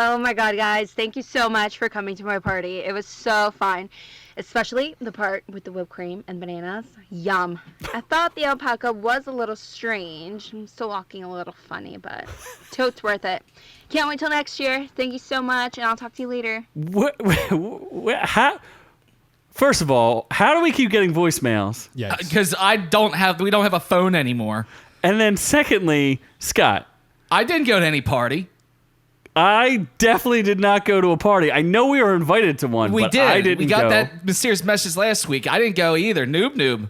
Oh my god, guys, thank you so much for coming to my party. It was so fun. Especially the part with the whipped cream and bananas. Yum. I thought the alpaca was a little strange. I'm still walking a little funny, but totes worth it. Can't wait till next year. Thank you so much, and I'll talk to you later. How? First of all, how do we keep getting voicemails? Yeah. Because we don't have a phone anymore. And then secondly, Scott. I didn't go to any party. I definitely did not go to a party. I know we were invited to one, but I didn't go. We got that mysterious message last week. I didn't go either. Noob-Noob.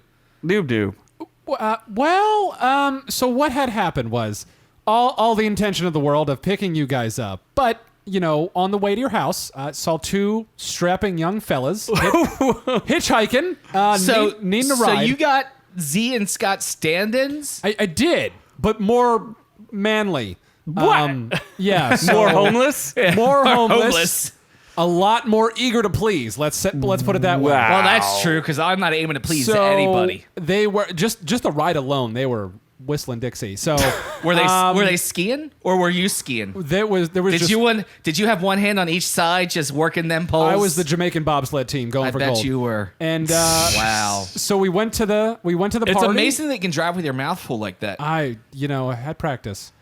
Well, so what had happened was all the intention of the world of picking you guys up. But, you know, on the way to your house, I saw two strapping young fellas hitchhiking, needing a ride. So you got Z and Scott stand-ins? I did, but more manly. What? Yeah. So More homeless? More homeless. A lot more eager to please. Let's put it that way. Wow. Well, that's true, because I'm not aiming to please anybody. They were just the ride alone. They were whistling Dixie. So were they skiing, or were you skiing? There was. Did you have one hand on each side, just working them poles? I was the Jamaican bobsled team going for gold. I bet you were. And wow. So we went to the party. It's amazing that you can drive with your mouth full like that. I had practice.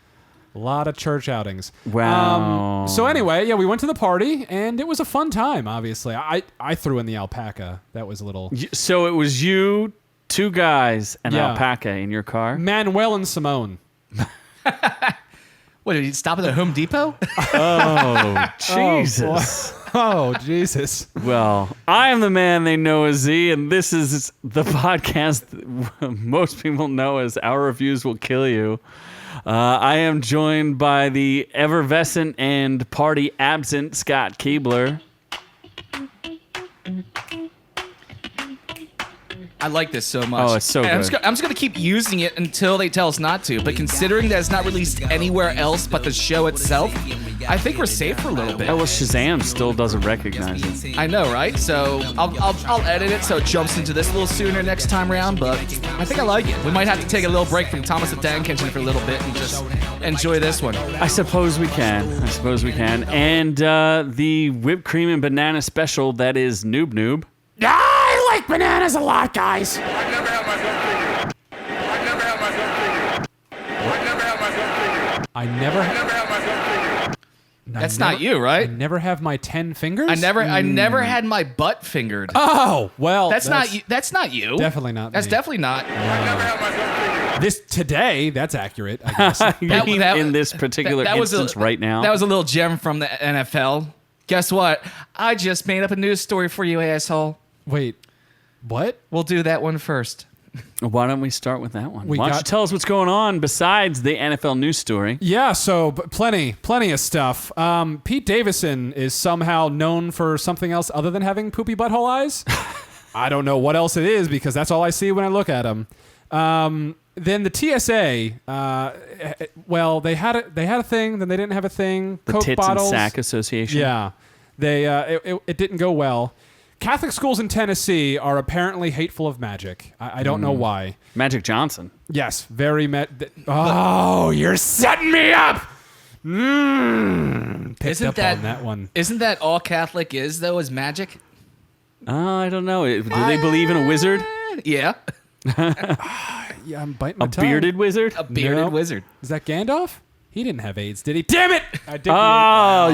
A lot of church outings. Wow. So anyway, yeah, we went to the party, and it was a fun time, obviously. I threw in the alpaca. That was a little... So it was you, two guys, and alpaca in your car? Manuel and Simone. What, did you stop at the Home Depot? Oh, Jesus. Oh, Jesus. Well, I am the man they know as Z, and this is the podcast most people know as Our Reviews Will Kill You. I am joined by the effervescent and party absent Scott Keebler. I like this so much. Oh, it's so good. I'm just going to keep using it until they tell us not to. But considering that it's not released anywhere else but the show itself, I think we're safe for a little bit. Oh, well, Shazam still doesn't recognize it. I know, right? So I'll edit it so it jumps into this a little sooner next time around. But I think I like it. We might have to take a little break from Thomas the Tank Engine for a little bit and just enjoy this one. I suppose we can. And the whipped cream and banana special that is Noob-Noob. I like bananas a lot, guys. I never had my gun figure. I never have my gun figure. That's not you, right? I never have my 10 fingers? I never had my butt fingered. Oh, well. That's not you. That's not you. Definitely not That's me. definitely not. I never had my gun figure. This today, that's accurate, I guess. In this particular instance right now. That was a little gem from the NFL. Guess what? I just made up a news story for you, asshole. Wait, what? We'll do that one first. Why don't we start with that one? Why don't you tell us what's going on besides the NFL news story? Yeah, so plenty of stuff. Pete Davidson is somehow known for something else other than having poopy butthole eyes. I don't know what else it is because that's all I see when I look at him. Then the TSA, they had a thing, then they didn't have a thing. The Coke Tits bottles. and Sack Association. Yeah, it didn't go well. Catholic schools in Tennessee are apparently hateful of magic. I don't know why. Magic Johnson. Yes, very Oh, you're setting me up! Picked up on that one. Isn't that all Catholic is, though, is magic? I don't know. Do they believe in a wizard? Yeah. Yeah, I'm biting my tongue. Bearded wizard? A bearded wizard. Is that Gandalf? He didn't have AIDS, did he? Damn it! I did.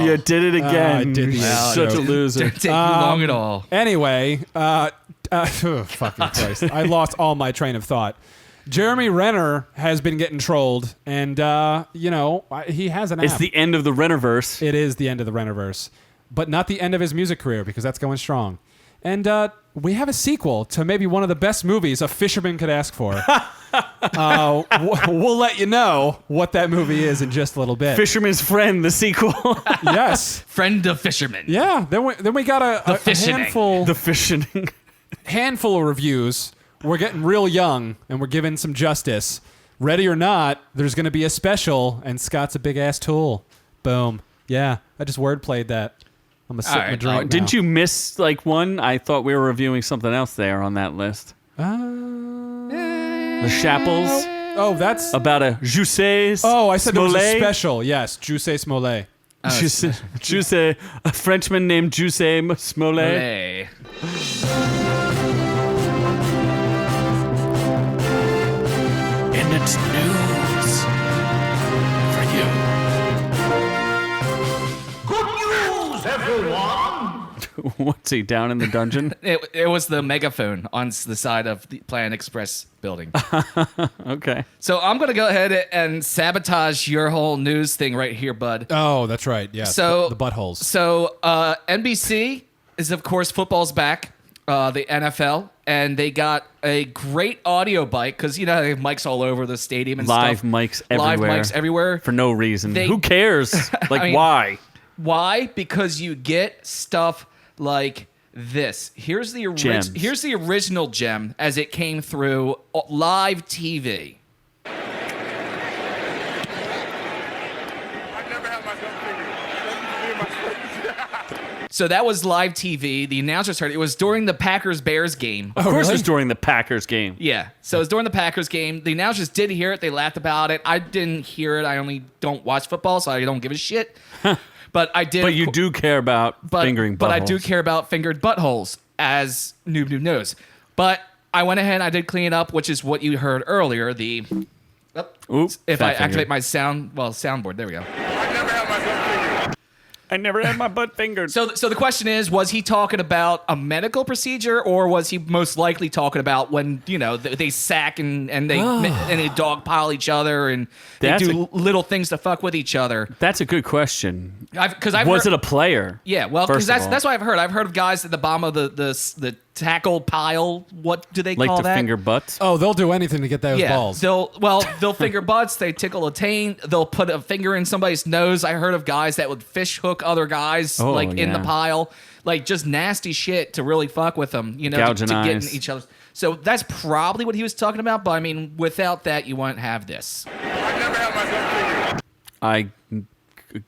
You did it again. I did the You're such a loser. Didn't take you long at all. Anyway, fucking Christ. I lost all my train of thought. Jeremy Renner has been getting trolled, and, he has an app. It's the end of the Rennerverse. It is the end of the Rennerverse. But not the end of his music career, because that's going strong. And we have a sequel to maybe one of the best movies a fisherman could ask for. We'll let you know what that movie is in just a little bit. Fisherman's Friend, the sequel. Yes. Friend of Fisherman. Yeah. Then we got a handful. The fishing. Handful of reviews. We're getting real young, and we're giving some justice. Ready or not, there's going to be a special, and Scott's a big-ass tool. Boom. Yeah. I just wordplayed that. I'm going to sip my drink now. Didn't you miss one? I thought we were reviewing something else there on that list. The Shapples. Oh, that's... About a Juice Oh, I said Smollett. there was a special. Yes, Juice Smollett. Juice, a Frenchman named Juice Smollett. Hey. And it's news for you. What's he, down in the dungeon? It was the megaphone on the side of the Plan Express building. Okay. So I'm going to go ahead and sabotage your whole news thing right here, bud. Oh, that's right. Yeah. So the buttholes. So NBC is, of course, football's back, the NFL, and they got a great audio bite because, you know, they have mics all over the stadium and Live stuff. mics everywhere. Live mics everywhere. For no reason. They- Who cares? Like, I mean- why? Why? Because you get stuff like this. Here's the Gems. here's the original gem as it came through live TV. I never had my gun figured. So that was live TV. The announcers heard it. It was during the Packers-Bears game. Of course, it was really? during the Packers game. Yeah. So it was during the Packers game. The announcers did hear it. They laughed about it. I didn't hear it. I only don't watch football, so I don't give a shit. But I did. But you do care about fingering buttholes. But I do care about fingered buttholes, as Noob-Noob knows. But I went ahead and I did clean it up, which is what you heard earlier. The Oops, if I fat finger. activate my soundboard, there we go. I never had my gun figured. I never had my butt fingered. So the question is, was he talking about a medical procedure, or was he most likely talking about when, you know, they sack and they dogpile each other and they That's do little things to fuck with each other? That's a good question. Because I've Was heard, it a player? Yeah, well, because First of all. that's what I've heard. I've heard of guys at the bottom of the tackle pile. What do they Like call to that? finger butts? Oh, they'll do anything to get those Yeah, balls. they'll finger butts. They tickle a taint. They'll put a finger in somebody's nose. I heard of guys that would fish hook other guys Oh, in the yeah. pile, like just nasty shit to really fuck with them. You know, Gouging to get in eyes. each other's. So that's probably what he was talking about. But I mean, without that, you wouldn't have this. I never had my gun figured. I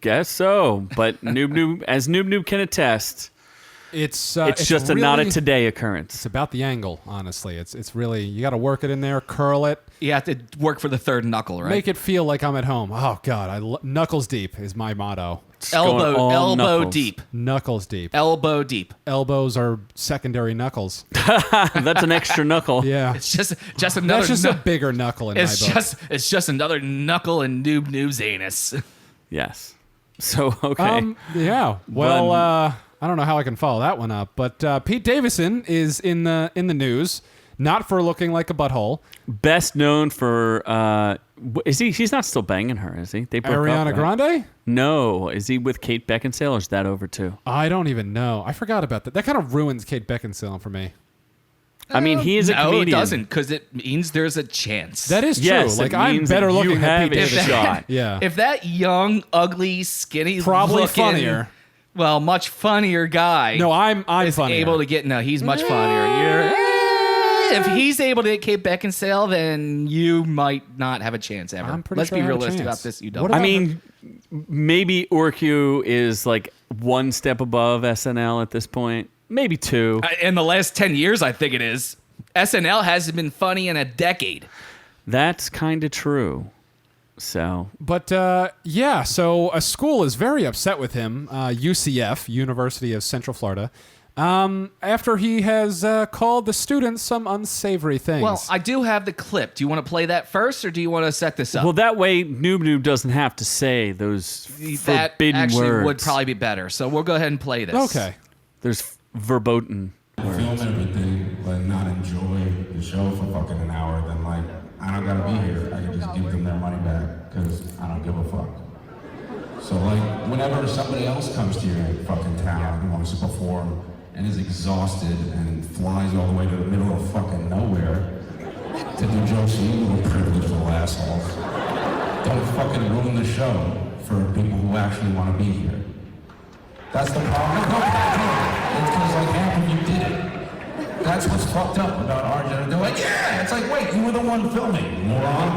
guess so. But Noob-Noob can attest, It's just a not a really- today occurrence. It's about the angle, honestly. It's really, you got to work it in there, curl it, You have to work for the third knuckle, right? make it feel like I'm at home. Oh God, knuckles deep is my motto. It's going all elbow knuckles. deep, Knuckles deep. elbow deep. Elbows are secondary knuckles. That's an extra knuckle. Yeah, It's just another. that's just a bigger knuckle in my book. It's just another knuckle in Noob-Noob's anus. Yes. So, okay. Yeah. Well, One- I don't know how I can follow that one up, but Pete Davidson is in the news, not for looking like a butthole. Best known for, is he? He's not still banging her, is he? They broke up, Ariana right? Grande? No. Is he with Kate Beckinsale, or is that over too? I don't even know. I forgot about that. That kind of ruins Kate Beckinsale for me. I mean, he is a No, comedian. it doesn't, because it means there's a chance. That is true. Yes, like it I'm means better that looking you than have Pete a Davidson. shot. Yeah. If that young, ugly, skinny, Probably looking, funnier. Well, much funnier guy. No, I'm is funnier. able to get. No, he's much funnier. If he's able to get Kate Beckinsale, then you might not have a chance ever. I'm pretty Let's sure be I have a realistic chance. about this. You What don't. about- I mean, maybe OrkU is like one step above SNL at this point. Maybe two. In the last 10 years, I think it is. SNL hasn't been funny in a decade. That's kind of true. So, But yeah, so a school is very upset with him, UCF, University of Central Florida, after he has called the students some unsavory things. Well, I do have the clip. Do you want to play that first, or do you want to set this up? well, that way Noob-Noob doesn't have to say those that forbidden actually words. would probably be better. So we'll go ahead and play this. okay. There's verboten. Film everything, but not enjoy the show for fucking an hour, then like, I don't gotta be here. I can just give them their money back, because I don't give a fuck. So like, whenever somebody else comes to your fucking town and wants to perform and is exhausted and flies all the way to the middle of fucking nowhere to do jokes, you little privileged little assholes. Don't fucking ruin the show for people who actually want to be here. That's the problem. It's because like half of you did it. That's what's fucked up about our generation. They're like, yeah. It's like, wait, you were the one filming, moron.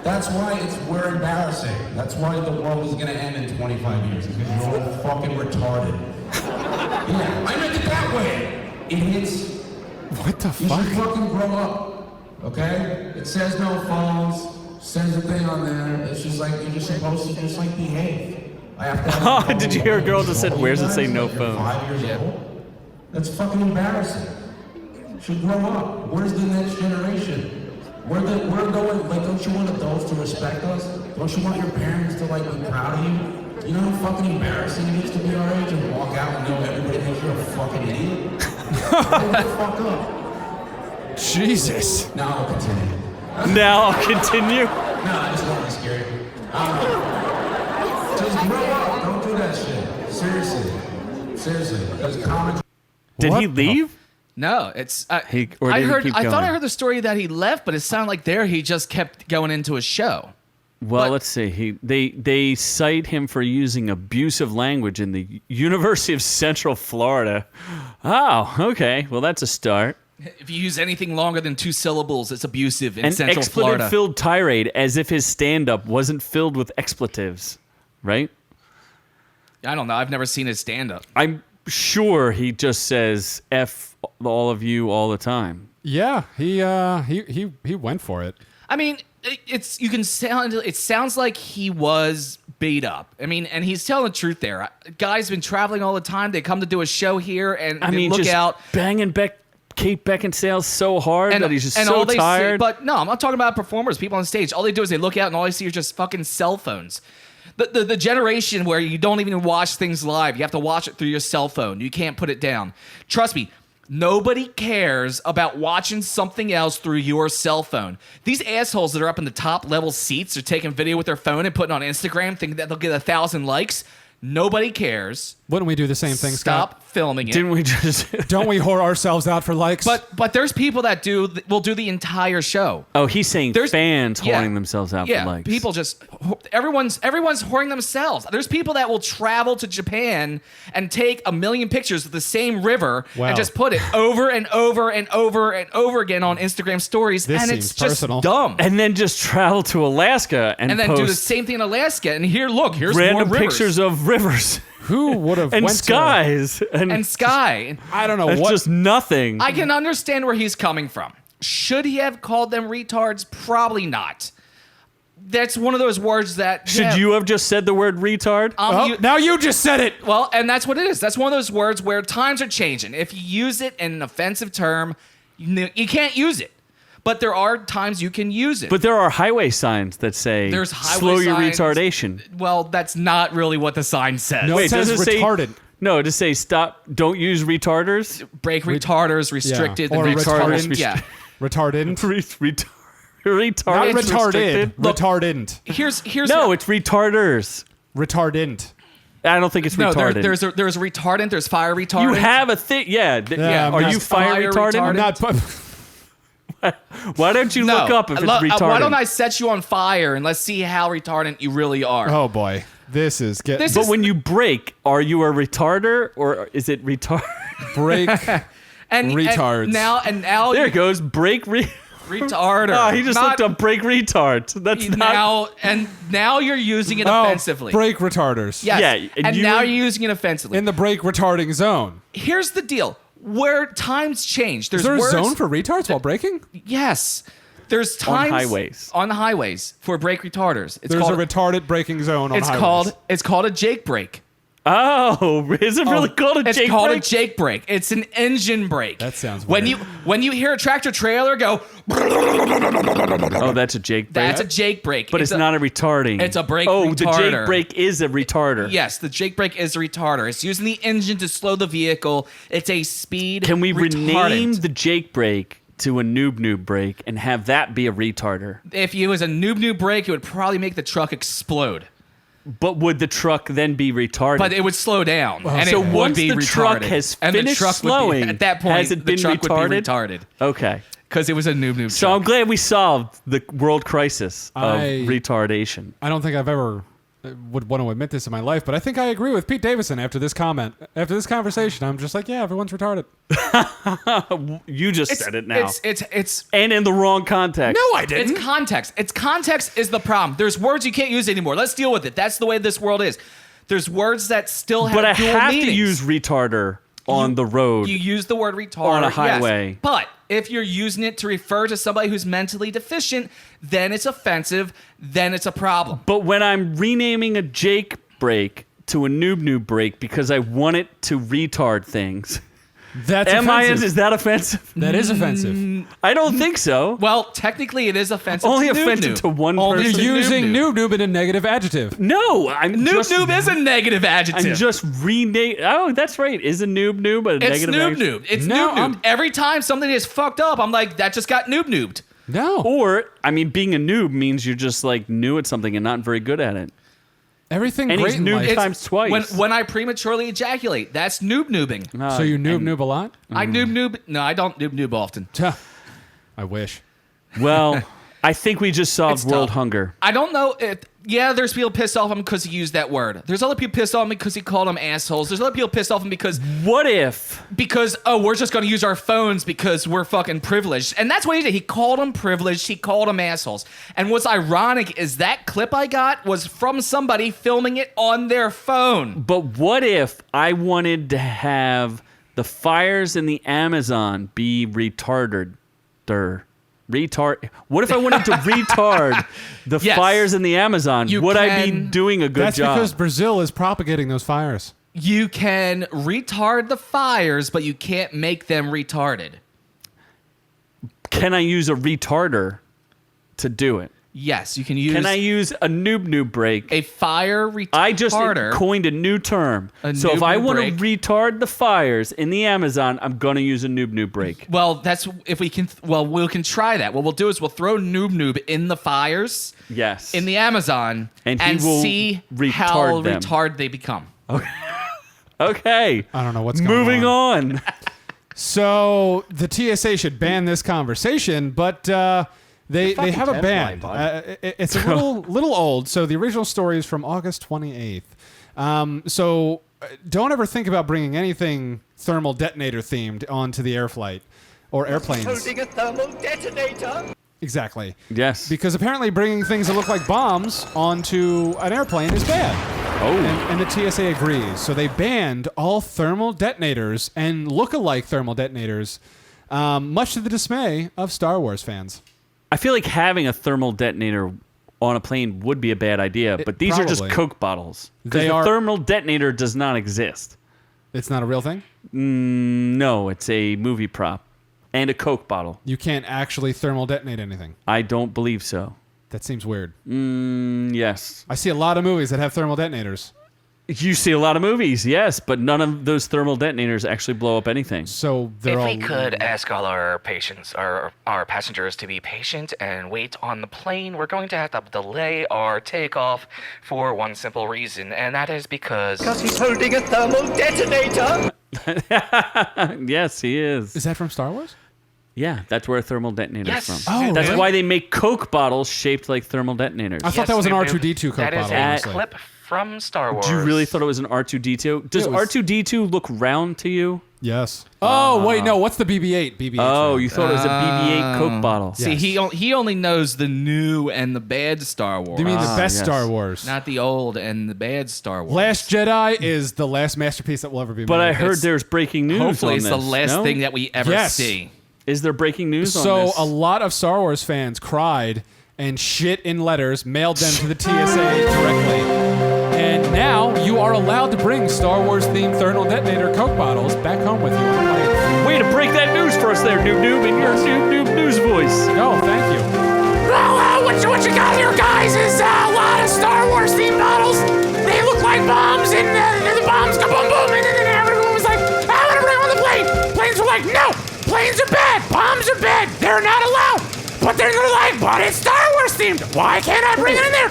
That's why we're embarrassing. That's why the world is gonna end in 25 years. It's because you're all fucking retarded. Yeah, I meant it that way. Idiots. What the You fuck? should fucking grow up. Okay? It says no phones. Says a thing on there. It's just like you're just supposed to just like behave. I have to have Oh, did you hear a girl just said, "Where's it say no Like, you're phone?" 5 years old? That's fucking embarrassing. Should grow up. Where's the next generation? We're going, like, don't you want adults to respect us? Don't you want your parents to, like, be proud of you? You know how fucking embarrassing it is to be our age and walk out and know everybody thinks you're a fucking idiot? Grow the fuck up. Jesus. Now I'll continue. Now I'll continue. No, I just want to be scary. Just grow up. Don't do that shit. Seriously. Because comedy... Did What he the leave? No, it's. Or I did he keep thought I going? heard the story that he left, but it sounded like he just kept going into a show. Well, But- let's see. They cite him for using abusive language in the University of Central Florida. Oh, okay. Well, that's a start. If you use anything longer than 2 syllables, it's abusive in An Central Florida. expletive-filled tirade, as if his stand-up wasn't filled with expletives, right? I don't know. I've never seen his stand-up. I'm sure he just says "F all of you" all the time. Yeah, he went for it. I mean, it sounds like he was beat up. I mean, and he's telling the truth there. Guys been traveling all the time. They come to do a show here, and I they mean, look just out. banging Kate Beckinsale so hard that he's just so all they see- tired. but no, I'm not talking about performers, people on stage. All they do is they look out, and all they see are just fucking cell phones. The generation where you don't even watch things live. You have to watch it through your cell phone. You can't put it down. Trust me, nobody cares about watching something else through your cell phone. These assholes that are up in the top level seats are taking video with their phone and putting it on Instagram, thinking that they'll get 1,000 likes. Nobody cares. Wouldn't we do the same thing, Stop Scott? filming it. Didn't we just? Don't we whore ourselves out for likes? But there's people that will do the entire show. Oh, he's saying There's- fans yeah. whoring themselves out Yeah, for likes. people just everyone's whoring themselves. There's people that will travel to Japan and take 1 million pictures of the same river Wow. and just put it over and over and over and over again on Instagram stories, This and seems it's just personal. dumb. and then just travel to Alaska and And then post do the same thing in Alaska. And here's more random rivers. pictures of rivers who would have and went skies and sky. To, I don't know It's what. just nothing. I can understand where he's coming from. Should he have called them retards? Probably not. That's one of those words that Should you have just said the word retard? Now you just said it. Well, and that's what it is. That's one of those words where times are changing. If you use it in an offensive term, you can't use it. But there are times you can use it. But there are highway signs that say There's highway slow your signs. retardation. Well, that's not really what the sign says. No, it says does it say- retarded. No, to say stop, don't use retarders. Brake retarders restricted. Or the retardant. retardant. Yeah. Retardant. Retarded. Not retarded. restricted. Retardant. Here's No, it's retarders. Retardant. I don't think it's no. retarded. There's a retardant. There's fire retardant. you have a thing. Yeah. Yeah, Are I'm you not- fire fire retarded? I'm not. Why don't you no. look up if it's retarded? Why don't I set you on fire and let's see how retardant you really are? Oh boy, this is getting This But is- when you break, are you a retarder or is it retard? break. and retards. And now There it goes. Break. retarder. Oh, he just Not- looked up break retards. That's not. now you're using it offensively. break retarders. Yes. Yeah, and and you- now you're using it offensively. In the break retarding zone. Here's the deal. Where times change, there's Is there a words, zone for retards while braking? Yes. There's times highways. On the highways for brake retarders. It's There's called a retarded braking zone on it's highways. called a Jake brake. Oh, is it really called a It's Jake called brake? a Jake brake. It's an engine brake. That sounds when weird. when you hear a tractor trailer go, Oh, that's a Jake brake. that's a Jake brake. But it's not a retarding. it's a brake Oh, the retarder. Jake brake is a retarder. Yes, the Jake brake is a retarder. It's using the engine to slow the vehicle. It's a speed. Can we retardant. rename the Jake brake to a Noob-Noob brake and have that be a retarder? If it was a Noob-Noob brake, it would probably make the truck explode. But would the truck then be retarded? But it would slow down, and so it would once be the retarded. truck has and the finished truck slowing, would be, at that point, has it been the truck would be retarded? retarded Okay. because it was a Noob-Noob So truck. I'm glad we solved the world crisis of retardation. I don't think I've ever would want to admit this in my life, but I think I agree with Pete Davidson after this comment. After this conversation, I'm just like, yeah, everyone's retarded. You just said it now. It's and in the wrong context. No, I didn't. It's context. It's context is the problem. There's words you can't use anymore. Let's deal with it. That's the way this world is. There's words that still have But I dual have meanings. to use retarder on the road. You use the word retard On a yes. highway. But if you're using it to refer to somebody who's mentally deficient, then it's offensive. Then it's a problem. But when I'm renaming a Jake brake to a Noob-Noob break because I want it to retard things. That's offensive. Is that offensive? That is offensive. I don't think so. Well, technically, it is offensive. Only to offensive Noob-Noob. to one Only person. to You're using Noob-Noob. noob in a negative adjective. No, I'm just... Noob-Noob is a negative adjective. I'm just rename. Oh, that's right. Is a Noob-Noob a It's negative adjective? Noob-Noob. It's No, Noob-Noob. Every time something is fucked up, I'm like, that just got Noob-Noobed. No. Or, I mean, being a noob means you're just like new at something and not very good at it. Everything And great he's in noob life. times twice. When I prematurely ejaculate, that's Noob-Noobing. So you noob a lot? I Noob-Noob. No, I don't Noob-Noob often. Tuh. I wish. Well, I think we just solved It's world tough. hunger. I don't know if... Yeah, there's people pissed off at him because he used that word. There's other people pissed off at him because he called them assholes. There's other people pissed off at him What if? because we're just going to use our phones because we're fucking privileged. And that's what he did. He called them privileged. He called them assholes. And what's ironic is that clip I got was from somebody filming it on their phone. But what if I wanted to have the fires in the Amazon be retarded? What if I wanted to retard the Yes. fires in the Amazon? You Would I be can- doing a good That's job? because Brazil is propagating those fires. You can retard the fires, but you can't make them retarded. Can I use a retarder to do it? Yes, you can use Can I use a noob break? a fire retarder. I just coined a new term. A So if I noob want to break. retard the fires in the Amazon, I'm going to use a noob break. Well, that's if we can. Well, we can try that. What we'll do is we'll throw Noob-Noob in the fires Yes. in the Amazon And he will see retard how them. retarded they become. Okay. I don't know what's going Moving on. So the TSA should ban this conversation, but they have a ban. It's a little old. So the original story is from August 28th. So don't ever think about bringing anything thermal detonator themed onto the air flight or airplanes. Holding a thermal detonator. Exactly. Yes. Because apparently bringing things that look like bombs onto an airplane is bad. Oh. And the TSA agrees. So they banned all thermal detonators and look-alike thermal detonators, much to the dismay of Star Wars fans. I feel like having a thermal detonator on a plane would be a bad idea, but these are just probably. Coke bottles. Because They the are- thermal detonator does not exist. It's not a real thing? No, it's a movie prop and a Coke bottle. You can't actually thermal detonate anything. I don't believe so. That seems weird. Yes. I see a lot of movies that have thermal detonators. You see a lot of movies, yes, but none of those thermal detonators actually blow up anything. So they're If all... we could ask all our patients, our passengers, to be patient and wait on the plane, we're going to have to delay our takeoff for one simple reason, and that is because Because he's holding a thermal detonator. Yes, he is. Is that from Star Wars? Yeah, that's where a thermal detonator Yes. is from. Oh, That's really? why they make Coke bottles shaped like thermal detonators. I thought that was an Noob-Noob, R2-D2 Coke that is bottle, a honestly. clip from Star Wars. Do you really thought it was an R2D2? Does It was- R2D2 look round to you? Yes. Oh, wait, no. What's the BB-8? BB-8. Oh, you thought it was a BB-8 Coke bottle. See, Yes. he only knows the new and the bad Star Wars. You mean the best yes. Star Wars? not the old and the bad Star Wars? Last Jedi is the last masterpiece that will ever be made. But I heard It's- there's breaking news Hopefully, on it's this. the last No? thing that we ever Yes. see. Is there breaking news on So this? a lot of Star Wars fans cried and shit in letters, mailed them to the TSA directly. And now you are allowed to bring Star Wars themed thermal detonator Coke bottles back home with you on the plane. Way to break that news for us there, Noob-Noob, in your Noob-Noob news voice. Oh, thank you. Well, what you got here, guys, is a lot of Star Wars themed bottles. They look like bombs, and the bombs go boom boom, and then everyone was like, I want to bring them on the plane. Planes were like, no, planes are bad, bombs are bad, they're not allowed. But then they're like, but it's Star Wars themed. Why can't I bring it in there?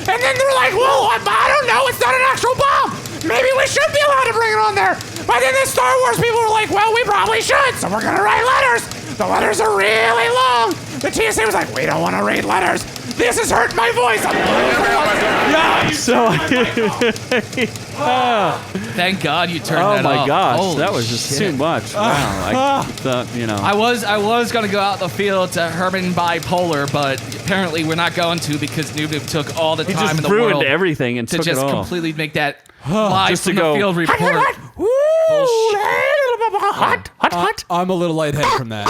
And then they're like, well, I don't know, it's not an actual bomb. Maybe we should be allowed to bring it on there. But then the Star Wars people were like, well, we probably should, so we're gonna write letters. The letters are really long. The TSA was like, we don't want to read letters. This is hurting my voice. So, Thank God you turned oh that my off. gosh, Holy that was just shit. too much. Wow, I thought, I was gonna go out in the field to Herman Bipolar, but apparently we're not going to because Noob took all the he time just in the ruined world everything and to took just it all. completely make that live Just to from the go, field report. Hot. I'm a little lightheaded from that.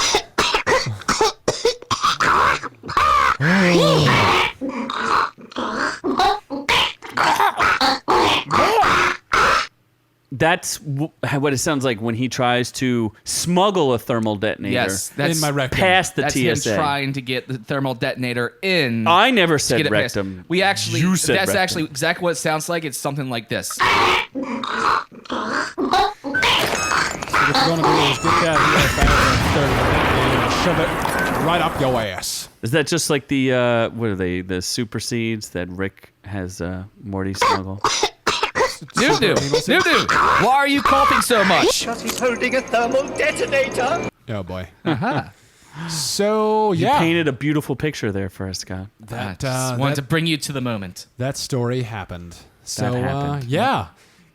That's what it sounds like when he tries to smuggle a thermal detonator. Yes, that's in my rectum. Past the that's TSA. him trying to get the thermal detonator in. I never to said get it past. rectum. We actually, You said that's rectum. actually exactly what it sounds like. It's something like this. So what you're gonna do is get that here and shove it right up your ass. Is that just like the what are they? The super seeds that Rick has Morty smuggle. Noob-Noob, why are you coughing so much? Because he's holding a thermal detonator. Oh boy. Uh-huh. So You yeah, painted a beautiful picture there for us, Scott. I just wanted to bring you to the moment. that story happened. So happened. yeah,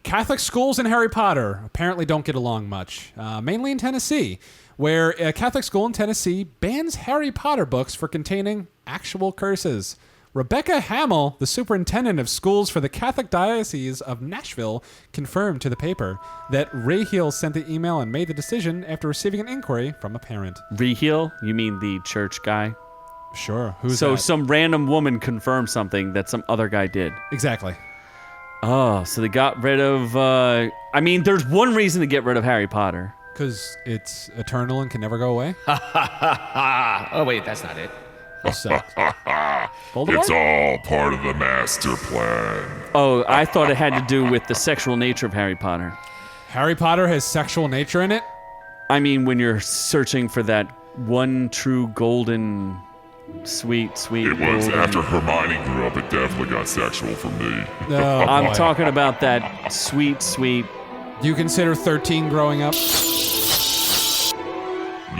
Catholic schools and Harry Potter apparently don't get along much. Mainly in Tennessee, where a Catholic school in Tennessee bans Harry Potter books for containing actual curses. Rebecca Hamill, the superintendent of schools for the Catholic Diocese of Nashville, confirmed to the paper that Ray Hill sent the email and made the decision after receiving an inquiry from a parent. Reheel? You mean the church guy? Sure, who's So that? some random woman confirmed something that some other guy did. Exactly. Oh, so they got rid of. I mean, there's one reason to get rid of Harry Potter. Because it's eternal and can never go away. Oh, wait, that's not it. So, It's all part of the master plan. Oh, I thought it had to do with the sexual nature of Harry Potter. Harry Potter has sexual nature in it? I mean, when you're searching for that one true golden, sweet It was golden- after Hermione grew up, it definitely got sexual for me. Oh, I'm boy. talking about that sweet. Do you consider 13 growing up?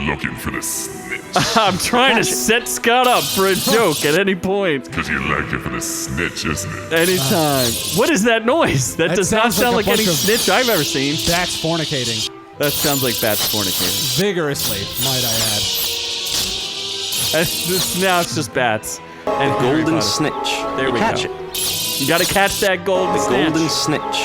Looking for the snitch. I'm trying to set Scott up for a joke at any point. Because you like it for the snitch, isn't it? Anytime. What is that noise? That does not sounds sound like like, a any bunch of- snitch I've ever seen. That's fornicating. That sounds like bats fornicating. Vigorously, might I add. Now it's just bats. And Harry Golden Potter. snitch. There You we catch go. it. You gotta catch that golden snatch. Golden snitch.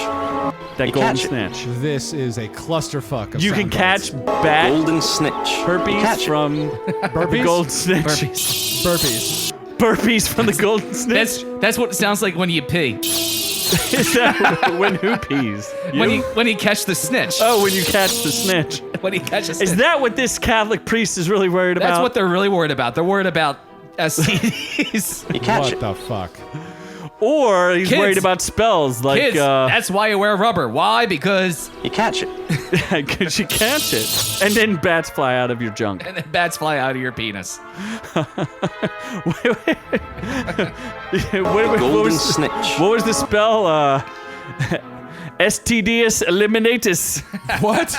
That you golden catch it. snatch. This is a clusterfuck of You can sound catch bites. bat Golden snitch. You herpes catch it. from the Burpees? golden snitch. Burpees. Burpees from the golden snitch. That's what it sounds like when you pee. Is that when who pees? When you catch the snitch. Oh, when you catch the snitch. When you catch the snitch. Is that what this Catholic priest is really worried about? That's what they're really worried about. They're worried about STDs. You catch What it. the fuck? Or he's Kids. worried about spells like Kids, that's why you wear rubber. Why? Because You catch it. because you catch it, and then bats fly out of your junk. and then bats fly out of your penis. What Golden was, snitch. what was the spell? STDs eliminatus. What?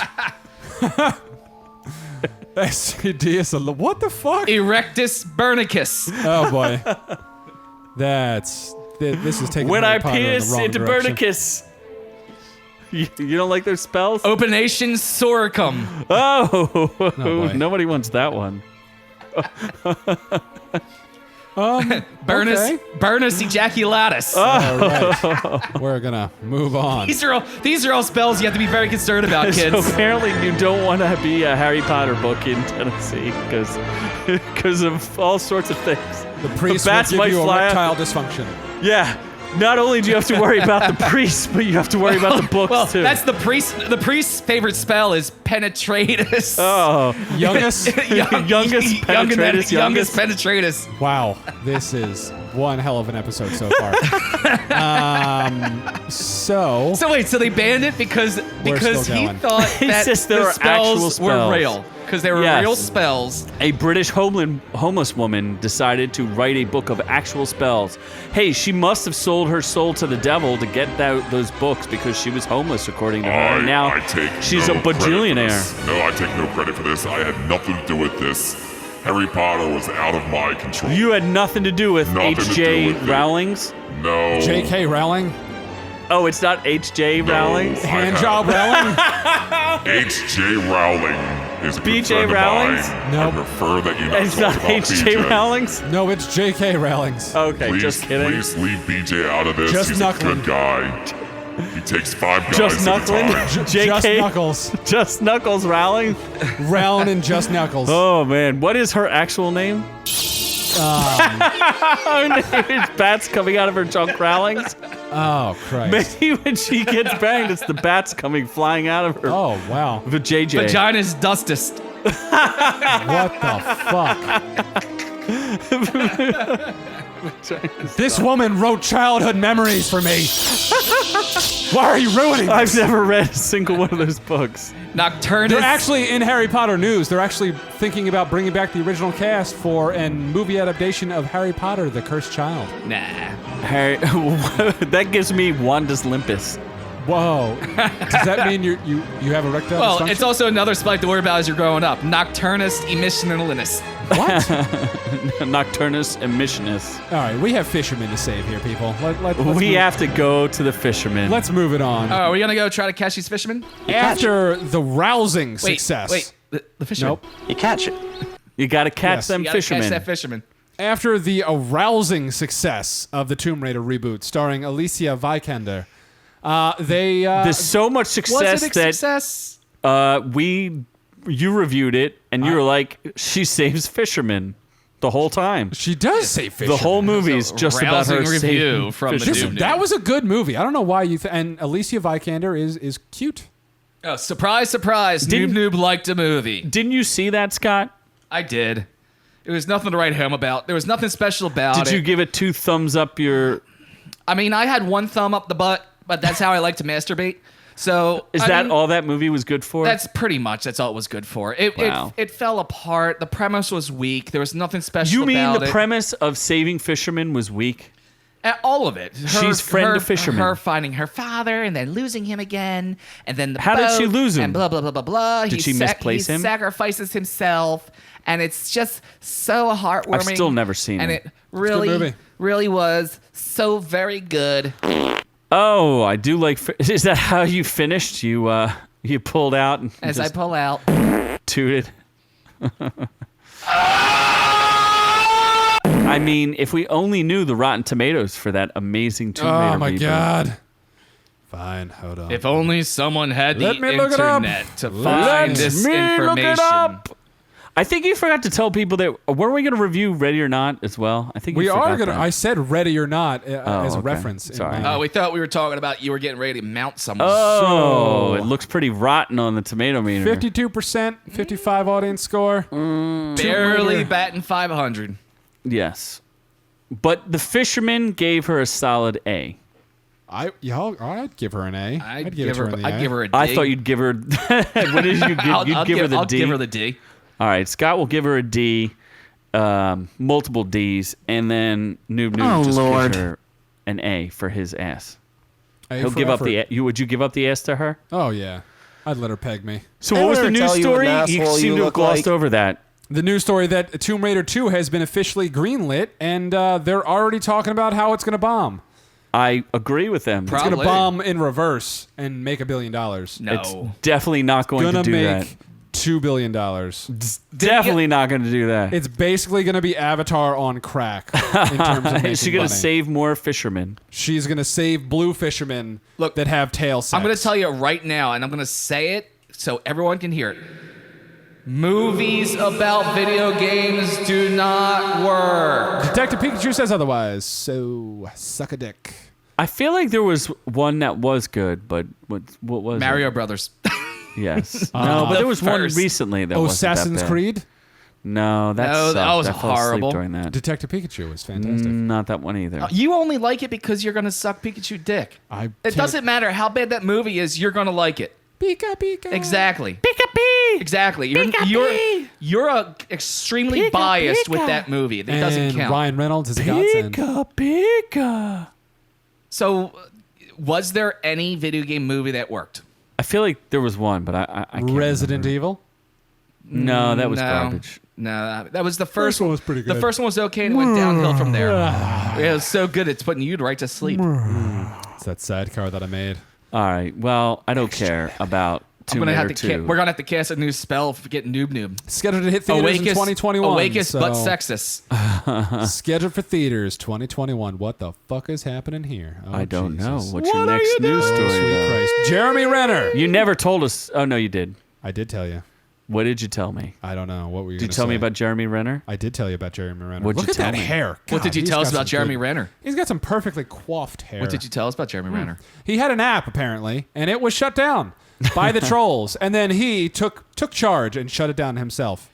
STD. What the fuck? Erectus bernicus. Oh boy. This is taking When Harry I Potter in the pierce wrong into direction. Bernicus. You don't like those spells? Openation soricum. Oh, boy. nobody wants that one. Burnus, Okay. Burnus ejaculatus. All right. We're gonna move on. These are all spells you have to be very concerned about, kids. So apparently you don't want to be a Harry Potter book in Tennessee because of all sorts of things. The priest bats will might give you fly out. erectile dysfunction. Yeah. Not only do you have to worry about the priests, but you have to worry about the books Well, too. that's the priest. The priest's favorite spell is penetratus. oh, Youngest? youngest penetratus, youngest penetratus. Wow, this is one hell of an episode so far. So So wait, so they banned it because still he going. thought He that says there the are actual spells were spells. real because they were Yes. real spells. a British homeless woman decided to write a book of actual spells. Hey, she must have sold her soul to the devil to get those books because she was homeless, according to her. And now I take she's no a credit for bajillionaire. this. No, I take no credit for this. I had nothing to do with this. Harry Potter was out of my control. You had nothing to do with Nothing to H.J. do with it. Rowling's? No. J.K. Rowling, Oh, it's not H.J. Rowling's? hand job Rowling. H.J. Rowling is a good B.J. friend of Rowling's? mine. Nope. I prefer that you not It's talk not about H.J. B.J. Rowling's? No, it's J.K. Rowling's. Okay, Please, just kidding. please leave B.J. out of this. Just He's knuckling. a good guy. He takes 5 guys Just at a Knuckling? time. Just J.K. Knuckles. Just Knuckles Rowling? Rowling and Just Knuckles. Oh, man. What is her actual name? Her name is Bats coming out of her junk Rowlings? Oh, Christ. Maybe when she gets banged, it's the bats coming flying out of her. Oh, wow. With JJ. Vagina's dustest. What the fuck? This woman wrote childhood memories for me. Why are you ruining this? I've never read a single one of those books. Nocturnus. They're actually, in Harry Potter news, they're actually thinking about bringing back the original cast for a movie adaptation of Harry Potter, The Cursed Child. Nah. Harry, that gives me Wanda's Limpus. Whoa. Does that mean you have erectile Well, dysfunction? it's also another spike to worry about as you're growing up. Nocturnus emissionalis. What? Nocturnus emissionus. All right, we have fishermen to save here, people. We have to go to the fisherman. Let's move it on. Oh, are we going to go try to catch these fishermen? After the rousing success. Wait. The fishermen. Nope. You catch it. You got to catch Yes. them You gotta fishermen. catch that fisherman. After the arousing success of the Tomb Raider reboot starring Alicia Vikander, There's so much success Was it a that success? you reviewed it and you were like, she saves fishermen the whole time. she does save fishermen. The whole movie is just about her rousing saving review from the fishermen. Noob-Noob. That was a good movie. I don't know why you and Alicia Vikander is cute. Oh, surprise, surprise. Didn't- Noob-Noob liked a movie. Didn't you see that, Scott? I did. It was nothing to write home about. There was nothing special about it. Did you give it 2 thumbs up your... I mean, I had 1 thumb up the butt, but that's how I like to masturbate. So Is I that mean, all that movie was good for? That's all it was good for. Wow. It fell apart. The premise was weak. There was nothing special You mean about the it. premise of saving fishermen was weak? All of it. She's friend to fishermen. Her finding her father and then losing him again, and then the How did she boat, lose him? And blah blah blah blah blah. Did she misplace he him? Sacrifices himself, and it's just so heartwarming. I've still never seen and it. it really, movie. really was so very good. Oh, I do like... Is that how you finished? You pulled out and As I just pull out, tooted? I mean, if we only knew the Rotten Tomatoes for that amazing Tomb Raider Oh my reboot. God. Fine, hold on. if only someone had the Let me look it up. internet to Let find this me information. look it up. I think you forgot to tell people that... Were we going to review Ready or Not as well? I think we you are forgot gonna. that. I said "ready or not" as a okay. reference. in Sorry. my- Oh, we thought we were talking about you were getting ready to mount someone. Oh, So- it looks pretty rotten on the tomato meter. 52%, 55 audience score. Barely Raider. batting 500. Yes. But the fisherman gave her a solid A. I'd give her an A. I'd give it to her in the I'd A. give her a D. I thought you'd give her... what did you give? You'd give her the I'll D? give her the D. All right, Scott will give her a D, multiple Ds, and then Noob-Noob just gives her an A for his ass. A He'll for give up effort. the... Would you give up the ass to her? Oh yeah, I'd let her peg me. So what was the news story? You seem to have glossed over that. The news story that Tomb Raider 2 has been officially greenlit, and they're already talking about how it's going to bomb. I agree with them. It's going Probably. to bomb in reverse and make $1 billion. No. It's definitely not going Gonna to do make that. $2 billion. Definitely not going to do that. It's basically going to be Avatar on crack in terms of making Is she going to money. save more fishermen? She's going to save blue fishermen Look, that have tail sex. I'm going to tell you right now, and I'm going to say it so everyone can hear it. Movies about video games do not work. Detective Pikachu says otherwise, so suck a dick. I feel like there was one that was good, but what was Mario it? Brothers. Yes. No, but there was one first. recently that wasn't that Assassin's bad. Creed? No, that No, that sucked. was I fell asleep horrible. during that. Detective Pikachu was fantastic. Not that one either. You only like it because you're going to suck Pikachu dick. It doesn't matter how bad that movie is, you're going to like it. Pika Pika. Exactly. Exactly. You're extremely biased with that movie. It doesn't And count. Ryan Reynolds is a godsend. Pika. So, was there any video game movie that worked? I feel like there was one, but I can't Resident remember. Evil. No, that was No. garbage. No, that was the first First one was pretty The good. first one was okay and it went downhill from there. It was so good it's putting you right to sleep. It's that sidecar that I made. All right. Well, I don't care about Tomb Raider 2. We're gonna have to cast a new spell for getting Noob-Noob. Scheduled to hit theaters in 2021. Awakest so but sexist. Scheduled for theaters 2021. What the fuck is happening here? Oh, I don't know. Jesus. What's your next news story? Sweet though? Christ. Jeremy Renner. You never told us. Oh no, you did. I did tell you. What did you tell me? I don't know. What were you Did you gonna tell me say? about Jeremy Renner? I did tell you about Jeremy Renner. What'd Look you at tell that me? hair. What did you he's tell us got about some Jeremy good- Renner? He's got some perfectly coiffed hair. What did you tell us about Jeremy Renner? He had an app apparently, and it was shut down by the trolls, and then he took charge and shut it down himself.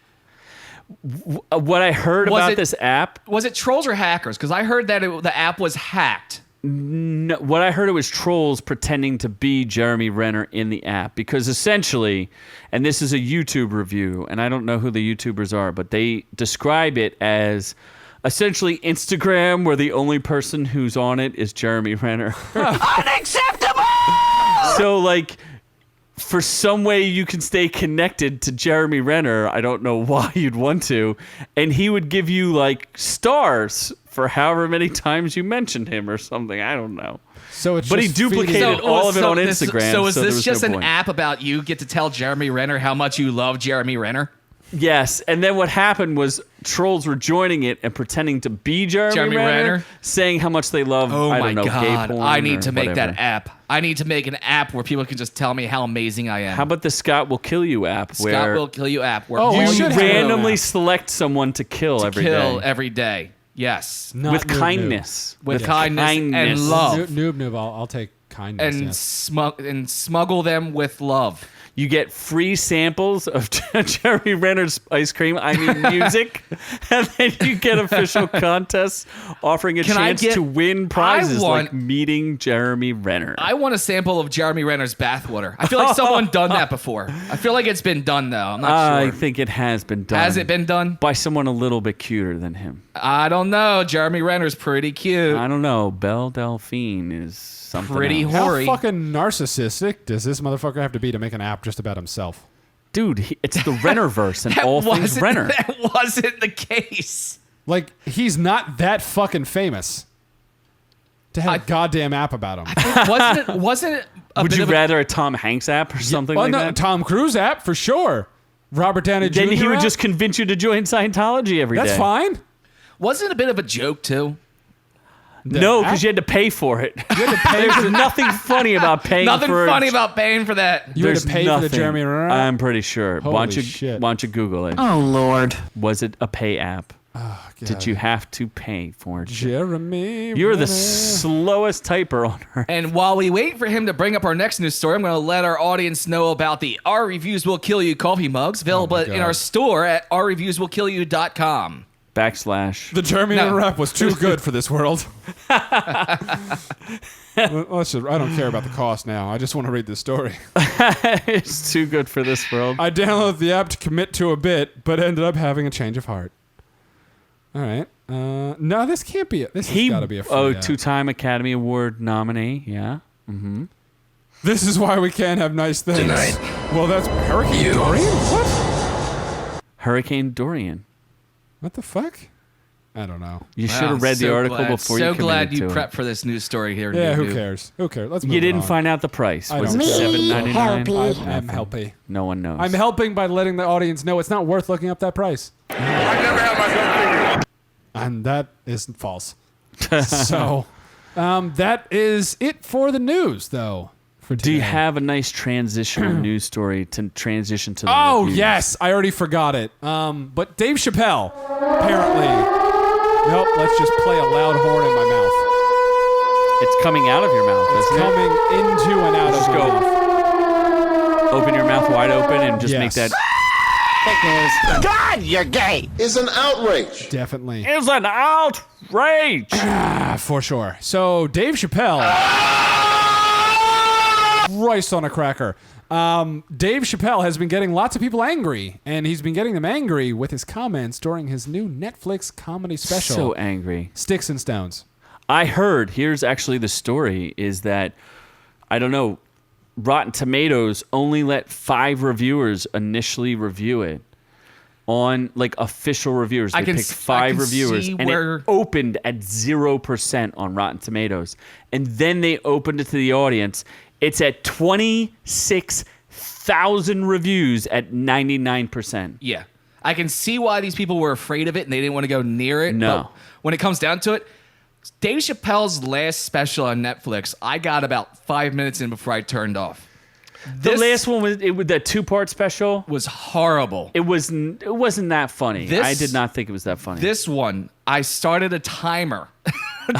What I heard Was about it- this app, Was it trolls or hackers? Because I heard that the app was hacked. no, what I heard it was trolls pretending to be Jeremy Renner in the app because essentially, and this is a YouTube review, and I don't know who the YouTubers are, but they describe it as essentially Instagram where the only person who's on it is Jeremy Renner. Unacceptable! So like for some way you can stay connected to Jeremy Renner, I don't know why you'd want to, and he would give you like stars for however many times you mentioned him or something. I don't know. So it's But he just duplicated feeding- all of it on Instagram. So is so there this was just no an point. app about you get to tell Jeremy Renner how much you love Jeremy Renner? Yes, and then what happened was trolls were joining it and pretending to be Jeremy Renner, saying how much they love. Oh I my don't know, God! gay porn I need or to make whatever. that app. I need to make an app where people can just tell me how amazing I am. How about the Scott Will Kill You app, Scott where Will Kill You app? Where Oh, all we you should have randomly that. select someone to kill every day every day. Yes, Not with Noob-Noob. kindness, with kindness and love, Noob-Noob, I'll take kindness. and yes. smuggle them with love. You get free samples of Jeremy Renner's ice cream, I mean music, and then you get official contests offering a Can I chance get- to win prizes want- like meeting Jeremy Renner. I want a sample of Jeremy Renner's bathwater. I feel like someone done that before. I feel like it's been done though. I'm not I sure. think it has been done. Has it been done? By someone a little bit cuter than him. I don't know. Jeremy Renner's pretty cute. I don't know. Belle Delphine is something Pretty else. How hoary. fucking narcissistic does this motherfucker have to be to make an app just about himself? Dude, it's the Rennerverse and all things Renner. That wasn't the case. Like, he's not that fucking famous to have a goddamn app about him. Wasn't it a Would bit you of a- rather a Tom Hanks app or something Well, like no, that? Tom Cruise app for sure. Robert Downey Jr. Then he would app? just convince you to join Scientology every day. That's fine. Wasn't it a bit of a joke too? No, app? because you had to pay for it. There's nothing funny about paying Nothing for funny about paying for that. You had There's to pay for the nothing. Jeremy Renner app? I'm pretty sure. Holy why shit. don't you Google it? Oh, Lord. Was it a pay app? Oh, God. Did you have to pay for it? Jeremy You're the Renner. slowest typer on earth. And while we wait for him to bring up our next news story, I'm going to let our audience know about the Our Reviews Will Kill You coffee mugs available in our store at ourreviewswillkillyou.com. / The Jeremy Renner app was too good for this world. Let's just, I don't care about the cost now. I just want to read this story. It's too good for this world. I downloaded the app to commit to a bit, but ended up having a change of heart. All right. No, this can't be. This has got to be a free app. two-time Academy Award nominee. Yeah. This is why we can't have nice things. Tonight. Well, that's Hurricane Dorian? What? Hurricane Dorian. What the fuck? I don't know. You should have read the article before you So committed glad you to it. prepped for this news story here. Yeah, who Noob-Noob. cares? Who cares? Let's move You didn't on. find out the price. I Was don't it care. $7.99? I'm helping. No one knows. I'm helping by letting the audience know it's not worth looking up that price. I never had myself figured. And that is false. So, that is it for the news, though. For Do you today. have a nice transitional news story to transition to the Oh, reviews? yes. I already forgot it. But Dave Chappelle, apparently. Nope, let's just play a loud horn in my mouth. It's coming out of your mouth, It's isn't coming into and out Just of my go. mouth. it? Open your mouth wide open and just make Yes. that. God, you're gay. Is an outrage. Definitely. It's an outrage. For sure. So, Dave Chappelle. Christ on a cracker. Dave Chappelle has been getting lots of people angry, and he's been getting them angry with his comments during his new Netflix comedy special, So angry. Sticks and Stones. I heard, here's actually the story, is that, I don't know, Rotten Tomatoes only let 5 reviewers initially review it on, like, official reviewers. They picked 5 reviewers, and it opened at 0% on Rotten Tomatoes. And then they opened it to the audience. It's at 26,000 reviews at 99%. Yeah. I can see why these people were afraid of it and they didn't want to go near it. No. But when it comes down to it, Dave Chappelle's last special on Netflix, I got about 5 minutes in before I turned off. The last one was the 2-part special. Was horrible. It wasn't that funny. I did not think it was that funny. This one, I started a timer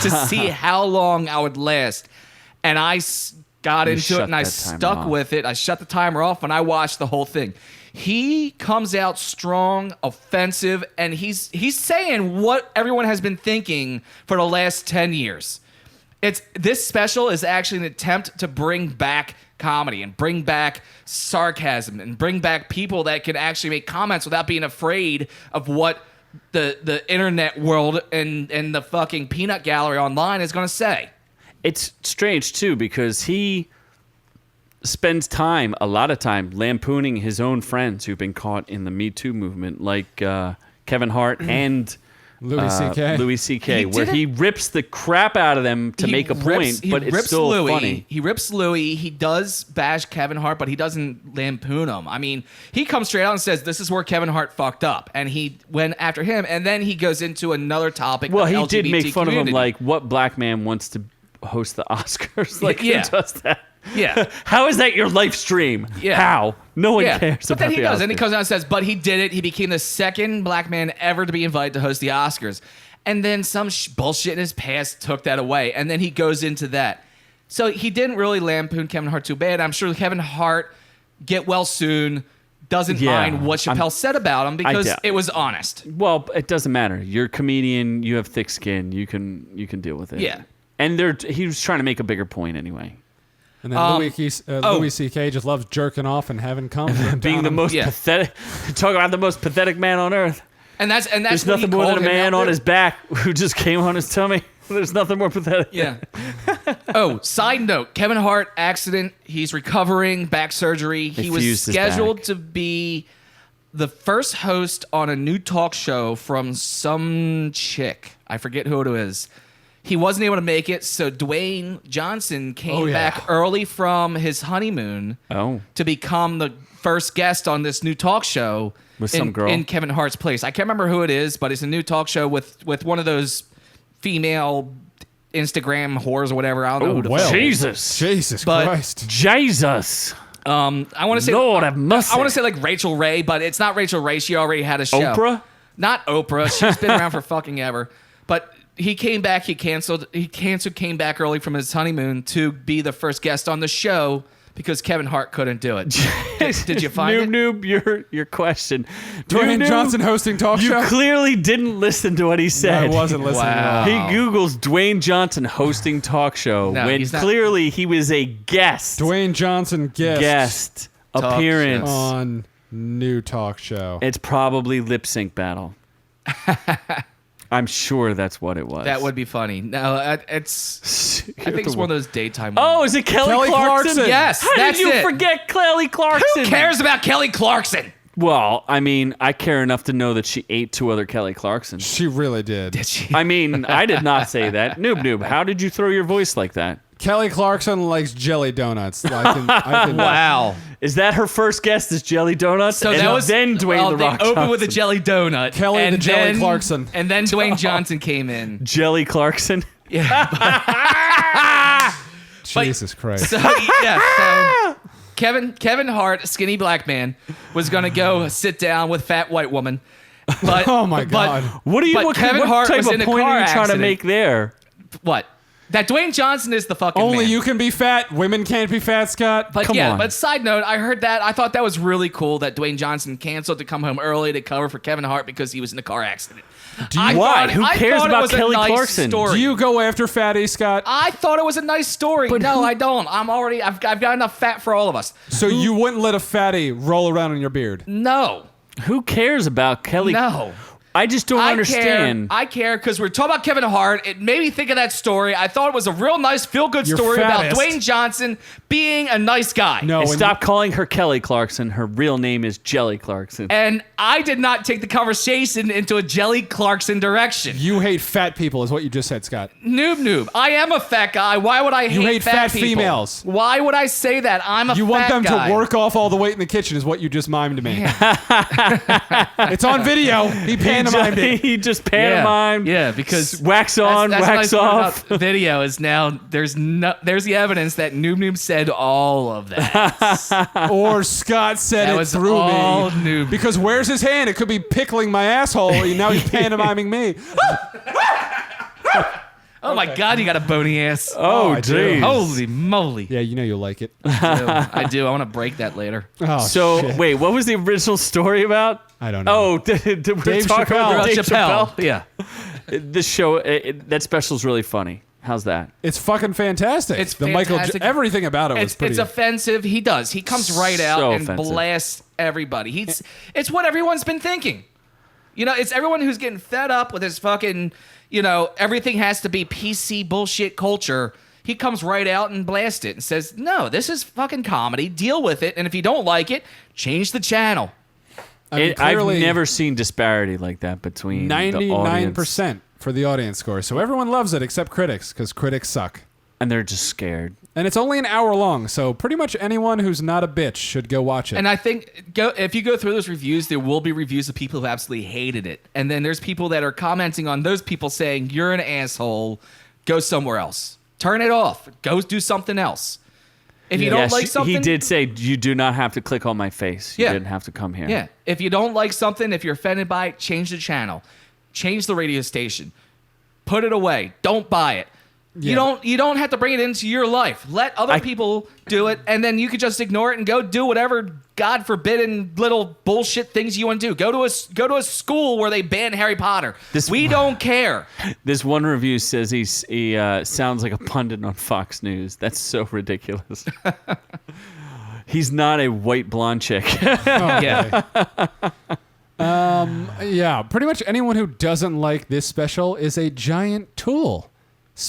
to see how long I would last, and I got into it and I stuck with it. I shut the timer off and I watched the whole thing. He comes out strong, offensive, and he's saying what everyone has been thinking for the last 10 years. This special is actually an attempt to bring back comedy and bring back sarcasm and bring back people that can actually make comments without being afraid of what the internet world and the fucking peanut gallery online is going to say. It's strange too because he spends a lot of time lampooning his own friends who've been caught in the Me Too movement, like Kevin Hart and Louis C.K., where he rips the crap out of them to make a point, but it's still funny. He rips Louis. He does bash Kevin Hart, but he doesn't lampoon him. I mean, he comes straight out and says, this is where Kevin Hart fucked up. And he went after him, and then he goes into another topic. Well, he did make fun of him, like, what black man wants to host the Oscars? Like, who does that? Yeah. How is that your life stream? Yeah. How? No one cares but about then he the does, Oscars. and he comes out and says, but he did it. He became the second black man ever to be invited to host the Oscars. And then some bullshit in his past took that away. And then he goes into that. So he didn't really lampoon Kevin Hart too bad. I'm sure Kevin Hart, get well soon, doesn't mind what Chappelle said about him because it was honest. Well, it doesn't matter. You're a comedian. You have thick skin. You can deal with it. Yeah. And he was trying to make a bigger point anyway. And then Louis C.K. just loves jerking off and having cum. Being the most pathetic. Talk about the most pathetic man on earth. And that's There's nothing more than a man on his back who just came on his tummy. There's nothing more pathetic. Yeah. Side note, Kevin Hart accident. He's recovering, back surgery. He was scheduled to be the first host on a new talk show from some chick. I forget who it is. He wasn't able to make it, so Dwayne Johnson came back early from his honeymoon to become the first guest on this new talk show with some girl in Kevin Hart's place. I can't remember who it is, but it's a new talk show with one of those female Instagram whores or whatever. I don't know who the fuck. Jesus Christ. Jesus. I want to say Lord have mercy. I want to say like Rachel Ray, but it's not Rachel Ray. She already had a show. Oprah? Not Oprah. She's been around for fucking ever. But he came back. He came back early from his honeymoon to be the first guest on the show because Kevin Hart couldn't do it. Did you find it? Noob, your question. Dwayne Johnson hosting talk show? You clearly didn't listen to what he said. I wasn't listening at all. He Googles Dwayne Johnson hosting talk show when clearly he was a guest. Dwayne Johnson guest appearance on new talk show. It's probably Lip Sync Battle. I'm sure that's what it was. That would be funny. No, I think it's one of those daytime Oh, ones. is it Kelly Clarkson? Yes, How that's did you it. forget Kelly Clarkson? Who cares about Kelly Clarkson? Well, I mean, I care enough to know that she ate 2 other Kelly Clarksons. She really did. Did she? I mean, I did not say that. Noob, how did you throw your voice like that? Kelly Clarkson likes jelly donuts. I can Wow. Is that her first guest is jelly donuts? So and that was then Dwayne The Rock they opened Johnson. with a jelly donut. Kelly and the Jelly Clarkson. And then Dwayne Johnson came in. Jelly Clarkson. Jesus Christ. So Kevin Hart, skinny black man, was gonna go sit down with fat white woman. But Oh my God. What Kevin Hart type was of in a point car are you trying to accident. make there? What? That Dwayne Johnson is the fucking Only man. you can be fat. Women can't be fat, Scott. But Come on. But side note, I heard that. I thought that was really cool that Dwayne Johnson canceled to come home early to cover for Kevin Hart because he was in a car accident. Why? Who cares about Kelly Clarkson? Do you go after fatty, Scott? I thought it was a nice story. But no, I don't. I've got enough fat for all of us. So you wouldn't let a fatty roll around in your beard? No. Who cares about Kelly? No. I just don't understand. I care because we're talking about Kevin Hart. It made me think of that story. I thought it was a real nice, feel-good You're story fattest. about Dwayne Johnson being a nice guy. No. And stop calling her Kelly Clarkson. Her real name is Jelly Clarkson. And I did not take the conversation into a Jelly Clarkson direction. You hate fat people is what you just said, Scott. Noob. I am a fat guy. Why would I hate You hate fat people? females. Why would I say that? I'm a You fat want them guy. to work off all the weight in the kitchen is what you just mimed to me. It's on video. He panned pantomimed it. He just pantomimed. Yeah, because wax on, that's wax the nice part off. about the video is now there's the evidence that Noob-Noob said all of that. Or Scott said That it was through all me. Noob. Because where's his hand? It could be pickling my asshole. Now he's pantomiming me. Oh my God, you got a bony ass. Oh, I do. geez. Holy moly. Yeah, you know you'll like it. I do. I want to break that later. Oh, So, shit. wait, what was the original story about? I don't know. Oh, we're Dave talking Chappelle. about Dave Chappelle. Yeah. This show, that special's really funny. How's that? It's fucking fantastic. It's the fantastic. everything about it was It's pretty. offensive. He does. He comes right out So and offensive. blasts everybody. It's what everyone's been thinking. You know, it's everyone who's getting fed up with this fucking, everything has to be PC bullshit culture. He comes right out and blasts it and says, no, this is fucking comedy. Deal with it. And if you don't like it, change the channel. I mean, I've clearly, never seen disparity like that between the audience. 99% for the audience score. So everyone loves it except critics, because critics suck. And they're just scared. And it's only an hour long, so pretty much anyone who's not a bitch should go watch it. And I think if you go through those reviews, there will be reviews of people who absolutely hated it. And then there's people that are commenting on those people saying, you're an asshole. Go somewhere else. Turn it off. Go do something else. If you don't like something... He did say, you do not have to click on my face. You didn't have to come here. Yeah. If you don't like something, if you're offended by it, change the channel. Change the radio station. Put it away. Don't buy it. Yeah. You don't have to bring it into your life. Let other people do it, and then you could just ignore it and go do whatever God forbidden little bullshit things you want to do. Go to a school where they ban Harry Potter. We don't care. This one review says he sounds like a pundit on Fox News. That's so ridiculous. He's not a white blonde chick. Yeah. yeah, pretty much anyone who doesn't like this special is a giant tool.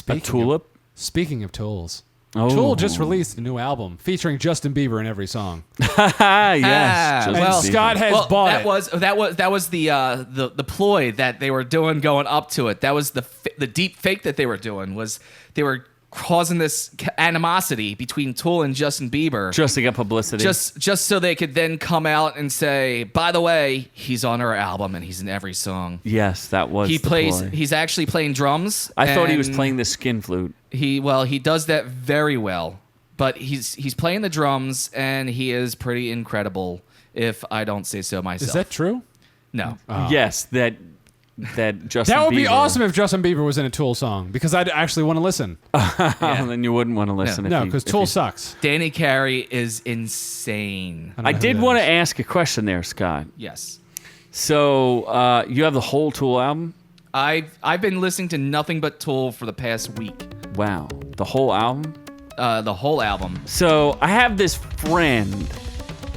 A tulip? Speaking of tools. Oh. Tool just released a new album featuring Justin Bieber in every song. Yes. And well, Scott has bought that was the ploy that they were doing going up to it. That was the deep fake that they were doing. Was they were causing this animosity between Tool and Justin Bieber just to get publicity. just so they could then come out and say, by the way, he's on our album and he's in every song. Yes, that was the ploy. He's actually playing drums. I thought he was and playing the skin flute. He does that very well, but he's playing the drums and he is pretty incredible, if I don't say so myself. Is that true? No. Yes, that Justin That would be Bieber- awesome if Justin Bieber was in a Tool song, because I'd actually want to listen. Then you wouldn't want to listen. No, because Tool sucks. Danny Carey is insane. I did want to ask a question there, Scott. Yes. So you have the whole Tool album? I've been listening to nothing but Tool for the past week. Wow, the whole album? The whole album. So I have this friend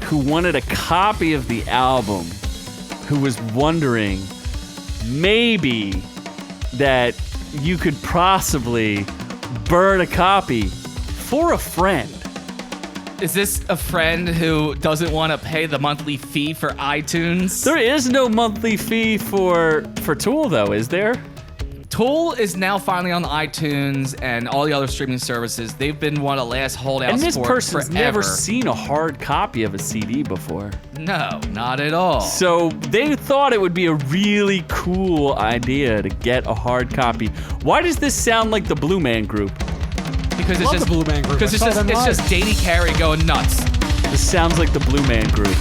who wanted a copy of the album, who was wondering maybe that you could possibly burn a copy for a friend. Is this a friend who doesn't want to pay the monthly fee for iTunes? There is no monthly fee for Tool, though, is there? Tool is now finally on iTunes and all the other streaming services. They've been one of the last holdouts And this for person's forever. never seen a hard copy of a CD before. No, not at all. So they thought it would be a really cool idea to get a hard copy. Why does this sound like the Blue Man Group? Because it's love just the Blue Man Group. Because I saw them it's live. just Danny Carey going nuts. This sounds like the Blue Man Group.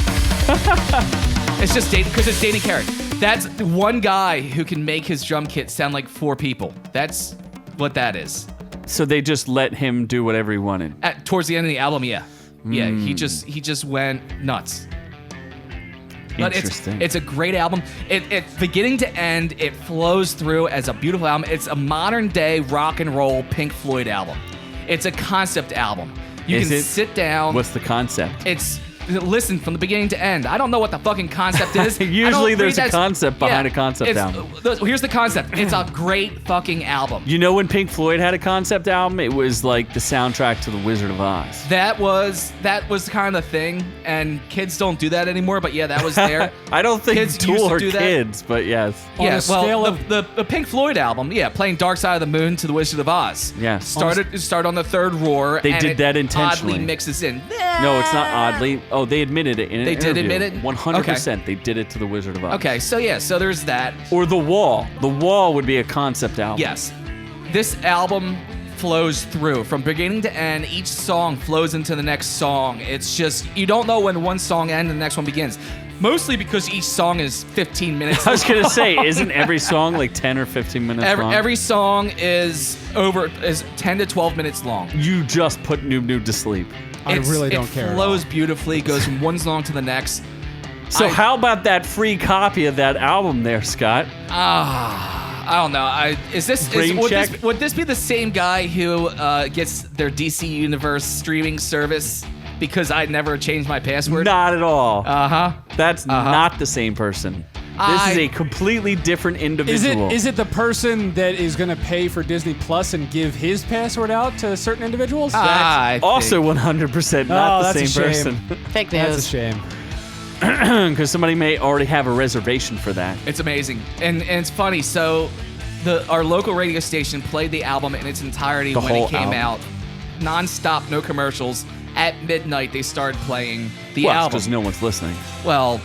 It's just because it's Danny Carey. That's one guy who can make his drum kit sound like four people. That's what that is. So they just let him do whatever he wanted. Towards the end of the album, yeah. Yeah, he just went nuts. But Interesting. it's a great album. It beginning to end, it flows through as a beautiful album. It's a modern day rock and roll Pink Floyd album. It's a concept album. You Is can it? sit down. What's the concept? Listen from the beginning to end. I don't know what the fucking concept is. Usually there's a concept behind a concept album. Here's the concept. It's a great fucking album. You know when Pink Floyd had a concept album? It was like the soundtrack to The Wizard of Oz. That was kind of the thing, and kids don't do that anymore. But yeah, that was there. I don't think Kids used Tool to are do that. kids, but yes. Yeah, a scale well, the Pink Floyd album, yeah, playing Dark Side of the Moon to The Wizard of Oz. Yes. Started on the third roar. They and did it that intentionally. Oddly mixes in. No, it's not oddly. Oh, they admitted it in an They did interview. admit it? 100%. They did it to the Wizard of Oz. Okay, so there's that. Or The Wall. The Wall would be a concept album. Yes. This album flows through from beginning to end. Each song flows into the next song. It's just, you don't know when one song ends and the next one begins. Mostly because each song is 15 minutes I was long. going to say, isn't every song like 10 or 15 minutes long? Every song is 10 to 12 minutes long. You just put Noob-Noob to sleep. I really don't care. It flows beautifully, goes from one song to the next. So how about that free copy of that album there, Scott? I don't know. Would this be the same guy who gets their DC Universe streaming service because I never changed my password? Not at all. Uh-huh. That's not the same person. This is a completely different individual. Is it the person that is going to pay for Disney Plus and give his password out to certain individuals? Also 100% not the same person. Fake news. That's a shame. Because somebody may already have a reservation for that. It's amazing. And it's funny. So our local radio station played the album in its entirety when it came out. Non-stop, no commercials. At midnight, they started playing the album. Because no one's listening. Well,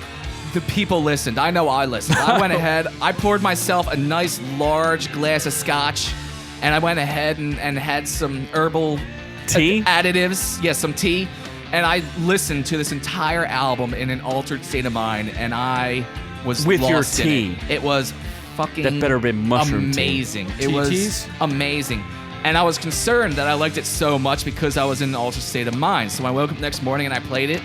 the people listened. I know I listened. I went ahead. I poured myself a nice large glass of scotch, and I went ahead and had some herbal tea additives. Yes, some tea. And I listened to this entire album in an altered state of mind, and I was with lost your tea. in it. It was fucking that better be mushroom amazing. Tea. It was teas? amazing. And I was concerned that I liked it so much because I was in an altered state of mind. So I woke up next morning and I played it.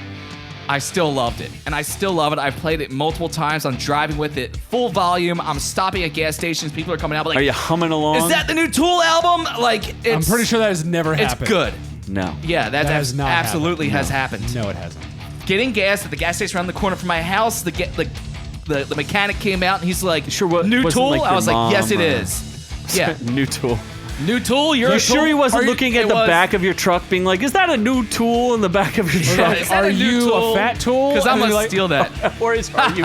I still loved it. And I still love it. I've played it multiple times. I'm driving with it full volume. I'm stopping at gas stations. People are coming out like, are you humming along? Is that the new Tool album? I'm pretty sure that has never happened. It's good. No. Yeah, that has not absolutely happened. has happened. No, it hasn't. Getting gas at the gas station around the corner from my house, the mechanic came out and he's like, new Tool? Like I was like, yes, it or... is. Yeah. New Tool. New Tool? You're a sure Tool? he wasn't looking at the back of your truck being like, is that a new tool in the back of your truck? Is that Are a new you Tool? a fat tool? Because I'm And going you're to steal that. Or are you a fat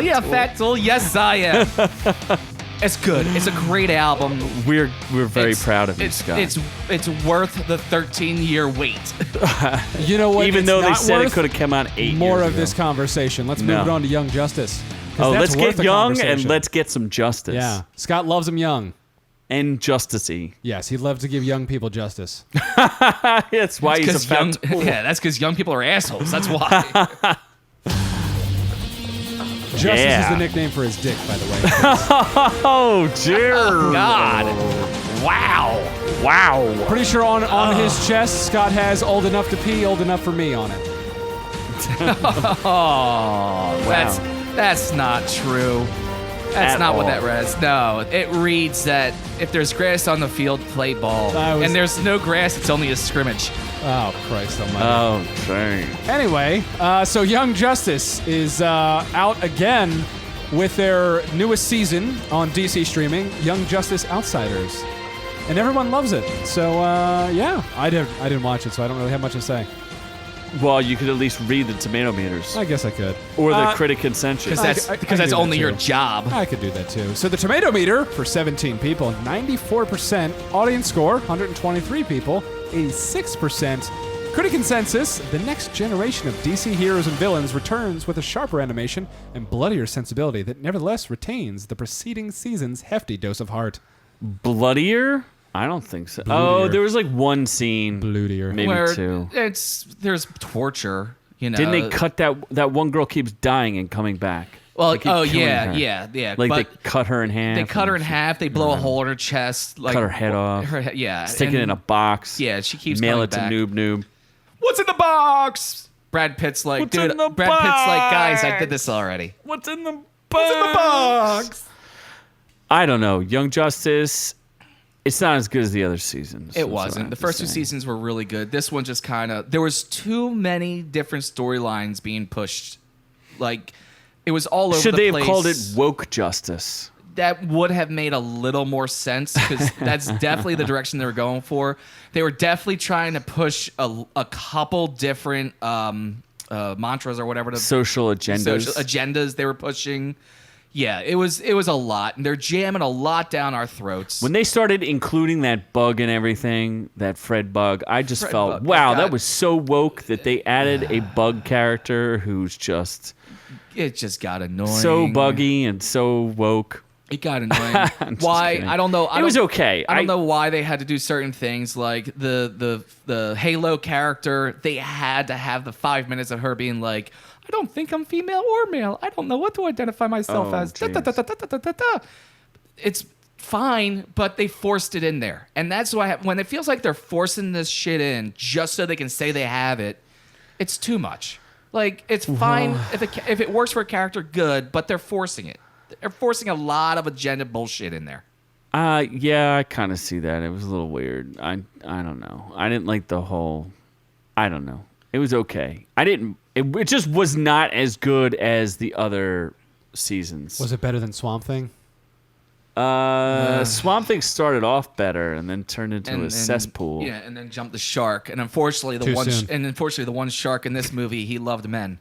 Yeah, tool? fat tool. Yes, I am. It's good. It's a great album. We're very proud of you, it's, Scott. It's worth the 13-year wait. You know what? Even It's though they not said it worth could have come out 8 more years of ago. this conversation. Let's No. move it on to Young Justice. 'Cause Oh, that's let's worth get a young and conversation. let's get some justice. Yeah. Scott loves him young. And justicey. Yes, he'd love to give young people justice. That's why he's a fat young, tool. yeah, that's because young people are assholes. That's why. Justice Yeah. is the nickname for his dick, by the way. Oh, dear. God. Wow. Wow. Pretty sure on his chest, Scott has old enough to pee, old enough for me on it. Oh, that's not true. That's At not what all. that reads. No, it reads that if there's grass on the field, play ball. I was- And there's no grass, it's only a scrimmage. Oh, Christ almighty. Oh, dang. Anyway, so Young Justice is out again with their newest season on DC streaming, Young Justice Outsiders, and everyone loves it. So yeah, I didn't watch it, so I don't really have much to say. Well, you could at least read the tomato meters. I guess I could. Or the critic consensus. Because I that's can do that only your too. job. I could do that too. So the tomato meter for 17 people, 94%. Audience score, 123 people, 86%. Critic consensus, the next generation of DC heroes and villains returns with a sharper animation and bloodier sensibility that nevertheless retains the preceding season's hefty dose of heart. Bloodier? I don't think so. Bloodier. Oh, there was like one scene. Bloodier. Maybe Where two. there's torture, you know. Didn't they cut that one girl keeps dying and coming back? Well, They keep killing her. yeah. Like but they cut her in half. they cut her in and half. They blow a hole in her chest. Like cut her head off. Yeah. Stick it and- in a box. Yeah, she keeps mail coming it to back. Noob-Noob. What's in the box? Brad Pitt's like, What's dude. in the Brad Pitt's like, guys, I box? did this already. What's in the box? What's in the box? I don't know. Young Justice. It's not as good as the other seasons. It That's what I wasn't. have The to first two say. seasons were really good. This one just kind of there was too many different storylines being pushed. Like it was all over Should the they place. have called it Woke Justice? That would have made a little more sense because that's definitely the direction they were going for. They were definitely trying to push a couple different mantras or whatever. Social agendas. Social agendas they were pushing. Yeah, it was a lot, and they're jamming a lot down our throats. When they started including that bug and everything, that Fred bug, I just Fred felt, bug, wow, God. that was so woke that they added a bug character who's just It just got annoying. so buggy and so woke. It got annoying. I'm just Why? kidding. I don't know. It was okay. I don't know why they had to do certain things, like the Halo character. They had to have the 5 minutes of her being like, "I don't think I'm female or male. I don't know what to identify myself Oh, as." Da, da, da, da, da, da, da, da. It's fine, but they forced it in there, and that's why when it feels like they're forcing this shit in just so they can say they have it, it's too much. Like, it's fine if it works for a character, good, but they're forcing it. They're forcing a lot of agenda bullshit in there. Yeah, I kind of see that. It was a little weird. I don't know. I didn't like the whole. I don't know. It was okay. I didn't. It just was not as good as the other seasons. Was it better than Swamp Thing? Swamp Thing started off better and then turned into a cesspool. Yeah, and then jumped the shark. And unfortunately, Too soon. the one shark in this movie, he loved men.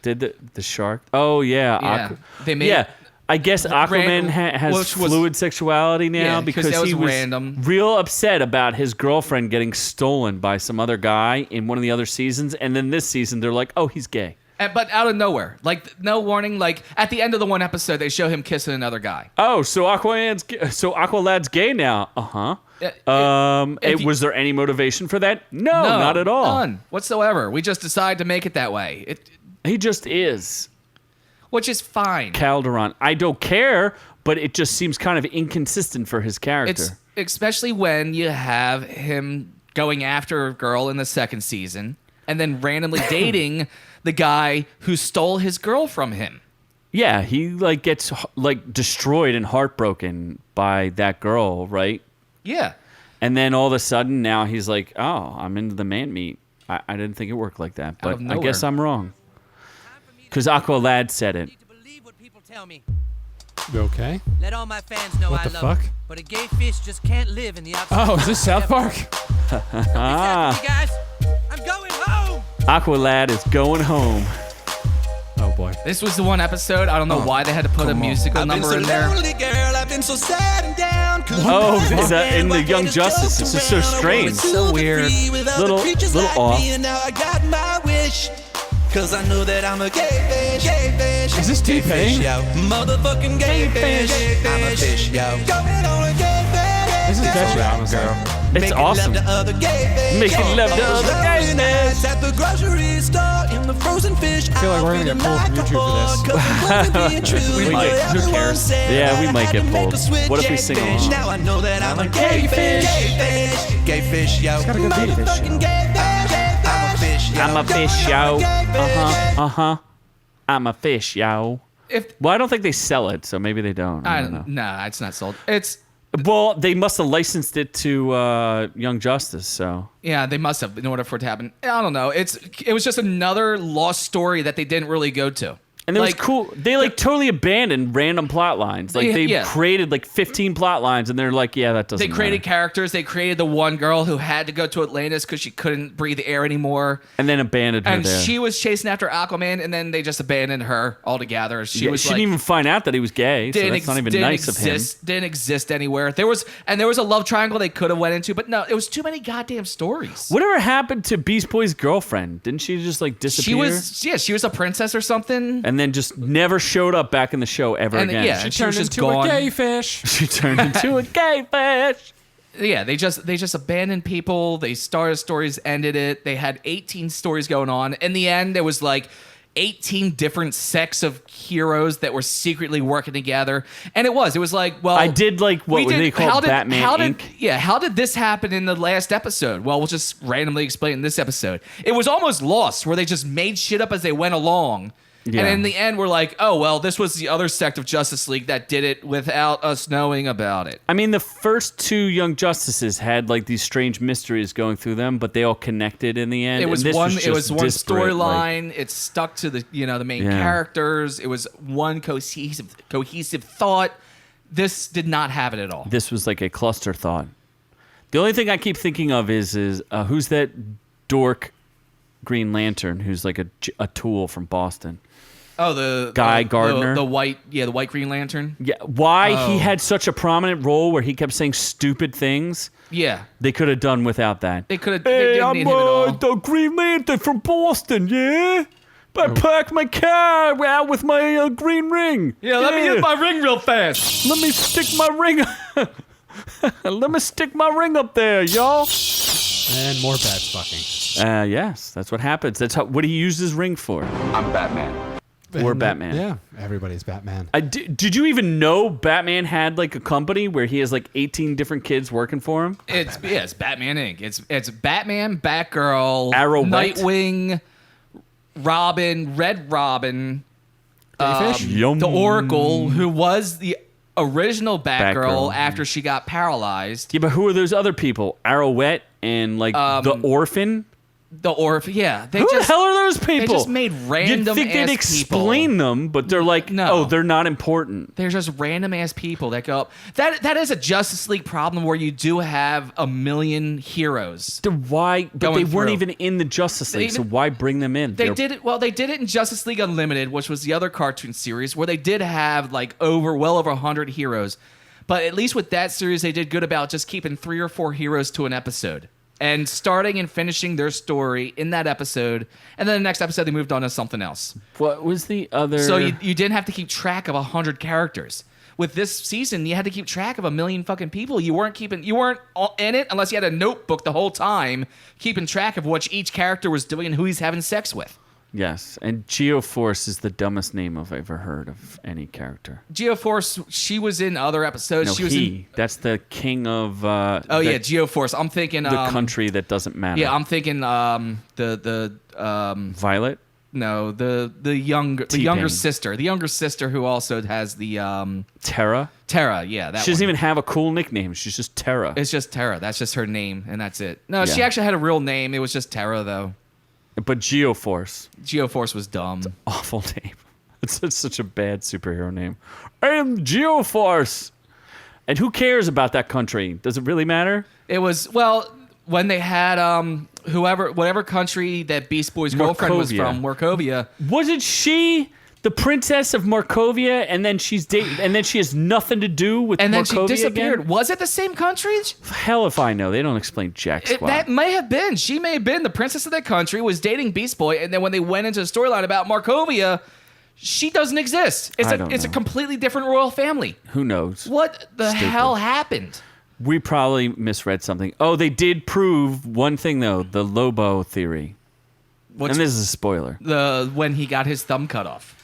Did the shark? Oh yeah, Yeah, they made. yeah. I guess Aquaman has which was- fluid sexuality now Yeah, 'cause because that was he was random. real upset about his girlfriend getting stolen by some other guy in one of the other seasons, and then this season they're like, "Oh, he's gay." But out of nowhere, like no warning. Like at the end of the one episode, they show him kissing another guy. Oh, so Aqualad's gay now? Was there any motivation for that? No, not at all. None whatsoever. We just decided to make it that way. He just is. Which is fine. Calderon. I don't care, but it just seems kind of inconsistent for his character. It's especially when you have him going after a girl in the second season and then randomly dating the guy who stole his girl from him. Yeah, he gets destroyed and heartbroken by that girl, right? Yeah. And then all of a sudden now he's like, "Oh, I'm into the man meat." I didn't think it worked like that, Out of but I guess nowhere. I'm wrong. Because Aqualad said it. You okay? Let all my fans know What I the love fuck? them, but a gay fish just can't live in the outside. Oh, is this South Park? Ah, You guys, I'm going home. Aqualad is going home. Oh boy. This was the one episode. I don't know why they had to put a musical number in there. Girl, I've been so sad and down. Oh, is that in the Young Justice? It's just so strange. So weird. Little off. Now I got my wish. Cause I know that I'm a gay fish. Is this T-Pain? Motherfucking gay fish. I'm a fish, yo. Going on a gay fish. This is catchy, honestly. It's awesome. Love to other gay fish. Making love to other gay fish. At the grocery store in the frozen fish. I feel like we're gonna get pulled from YouTube for this. We might. Who cares? Yeah, we might get pulled. What if we sing along? Now I know that I'm a gay fish. Gay fish, yo. It's got a good beat. Motherfucking gay fish. I'm a fish, yo. I'm a fish, yo. I'm a fish, yo. Well, I don't think they sell it, so maybe they don't. I don't know. Nah, it's not sold. Well, they must have licensed it to Young Justice, so. Yeah, they must have in order for it to happen. I don't know. It was just another lost story that they didn't really go to. And it was cool. They totally abandoned random plot lines. Like they created 15 plot lines, and they're like, "Yeah, that doesn't." They created matter. characters. They created the one girl who had to go to Atlantis because she couldn't breathe the air anymore, and then abandoned her and there. she was chasing after Aquaman, and then they just abandoned her altogether. She didn't even find out that he was gay, so that's not even nice of him. Didn't exist anywhere. There was a love triangle they could have went into, but no, it was too many goddamn stories. Whatever happened to Beast Boy's girlfriend? Didn't she just disappear? She was a princess or something, and then just never showed up back in the show ever again. Yeah, She turned into a gay fish. She turned into a gay fish. Yeah, they just abandoned people. They started stories, ended it. They had 18 stories going on. In the end, there was 18 different sects of heroes that were secretly working together. And it was like, well, I did what they call Batman Inc. Yeah, how did this happen in the last episode? Well, we'll just randomly explain in this episode. It was almost Lost, where they just made shit up as they went along. Yeah. And in the end, we're like, oh, well, this was the other sect of Justice League that did it without us knowing about it. I mean, the first two Young Justices had these strange mysteries going through them, but they all connected in the end. It was and this one. Was it was one disparate, storyline. It stuck to the the main characters. It was one cohesive thought. This did not have it at all. This was like a cluster thought. The only thing I keep thinking of is who's that dork Green Lantern who's like a tool from Boston? Oh, the Guy Gardner. the white Green Lantern. Yeah, why he had such a prominent role where he kept saying stupid things. Yeah, They could have done without that. they could have. Hey, they didn't I'm need him at all. the Green Lantern from Boston, yeah? I parked my car out with my green ring. Yeah, let me use my ring real fast. Let me stick my ring. Let me stick my ring up there, y'all. And more bad fucking. Yes, that's what happens. That's what he used his ring for. I'm Batman. Or Batman. Yeah, everybody's Batman. Did you even know Batman had like a company where he has like 18 different kids working for him? It's Batman Inc. It's Batman, Batgirl, Arrowette. Nightwing, Robin, Red Robin, Yum. the Oracle, who was the original Batgirl Batgirl. after she got paralyzed. Yeah, but who are those other people? Arrowette and like the Orphan? The Orphan, yeah. Who the hell are those people? They just made random You'd think they'd explain them, but they're like, No. they're not important. They're just random ass people that go up. That is a Justice League problem where you do have a million heroes. Why? But Going they weren't through. even in the Justice League, so even- why bring them in? They did it in Justice League Unlimited, which was the other cartoon series, where they did have like well over 100 heroes. But at least with that series, they did good about just keeping 3 or 4 heroes to an episode. And starting and finishing their story in that episode. And then the next episode, they moved on to something else. What was the other? So you didn't have to keep track of 100 characters. With this season, you had to keep track of a million fucking people. You weren't in it unless you had a notebook the whole time, keeping track of what each character was doing and who he's having sex with. Yes, and Geoforce is the dumbest name I've ever heard of any character. Geoforce, she was in other episodes. No, she was in. That's the king of. Geoforce. I'm thinking the country that doesn't matter. Yeah, I'm thinking Violet. No, the younger sister, who also has the Terra. Terra, yeah, that She doesn't one. even have a cool nickname. She's just Terra. It's just Terra. That's just her name, and that's it. No, she Yeah. actually had a real name. It was just Terra, though. But Geoforce. Geoforce was dumb. Awful name. It's such a bad superhero name. I am Geoforce. And who cares about that country? Does it really matter? It was when they had whatever country that Beast Boy's girlfriend was from, Morkovia. Wasn't she the princess of Markovia, and then she has nothing to do with And then Markovia she disappeared. again? Was it the same country? Hell if I know. They don't explain jack squat. That may have been. She may have been the princess of that country, was dating Beast Boy, and then when they went into the storyline about Markovia, she doesn't exist. It's a completely different royal family. Who knows? What the Stupid. hell happened? We probably misread something. Oh, they did prove one thing, though, the Lobo theory. And this is a spoiler. When he got his thumb cut off.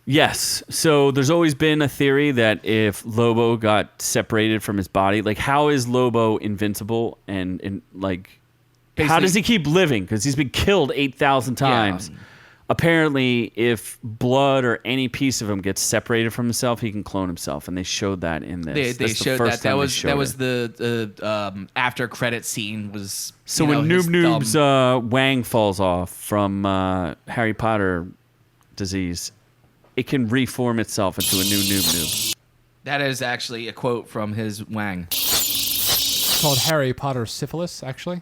Yes. So there's always been a theory that if Lobo got separated from his body, like how is Lobo invincible and like how does he keep living? Because he's been killed 8,000 times. Yeah. Apparently, if blood or any piece of him gets separated from himself, he can clone himself, and they showed that in this. They That's the showed first that. time That they was showed it. the after credit scene was. So you when know, his Noob-Noob's thumb. wang falls off from Harry Potter disease, it can reform itself into a new Noob-Noob. That is actually a quote from his wang. It's called Harry Potter syphilis, actually.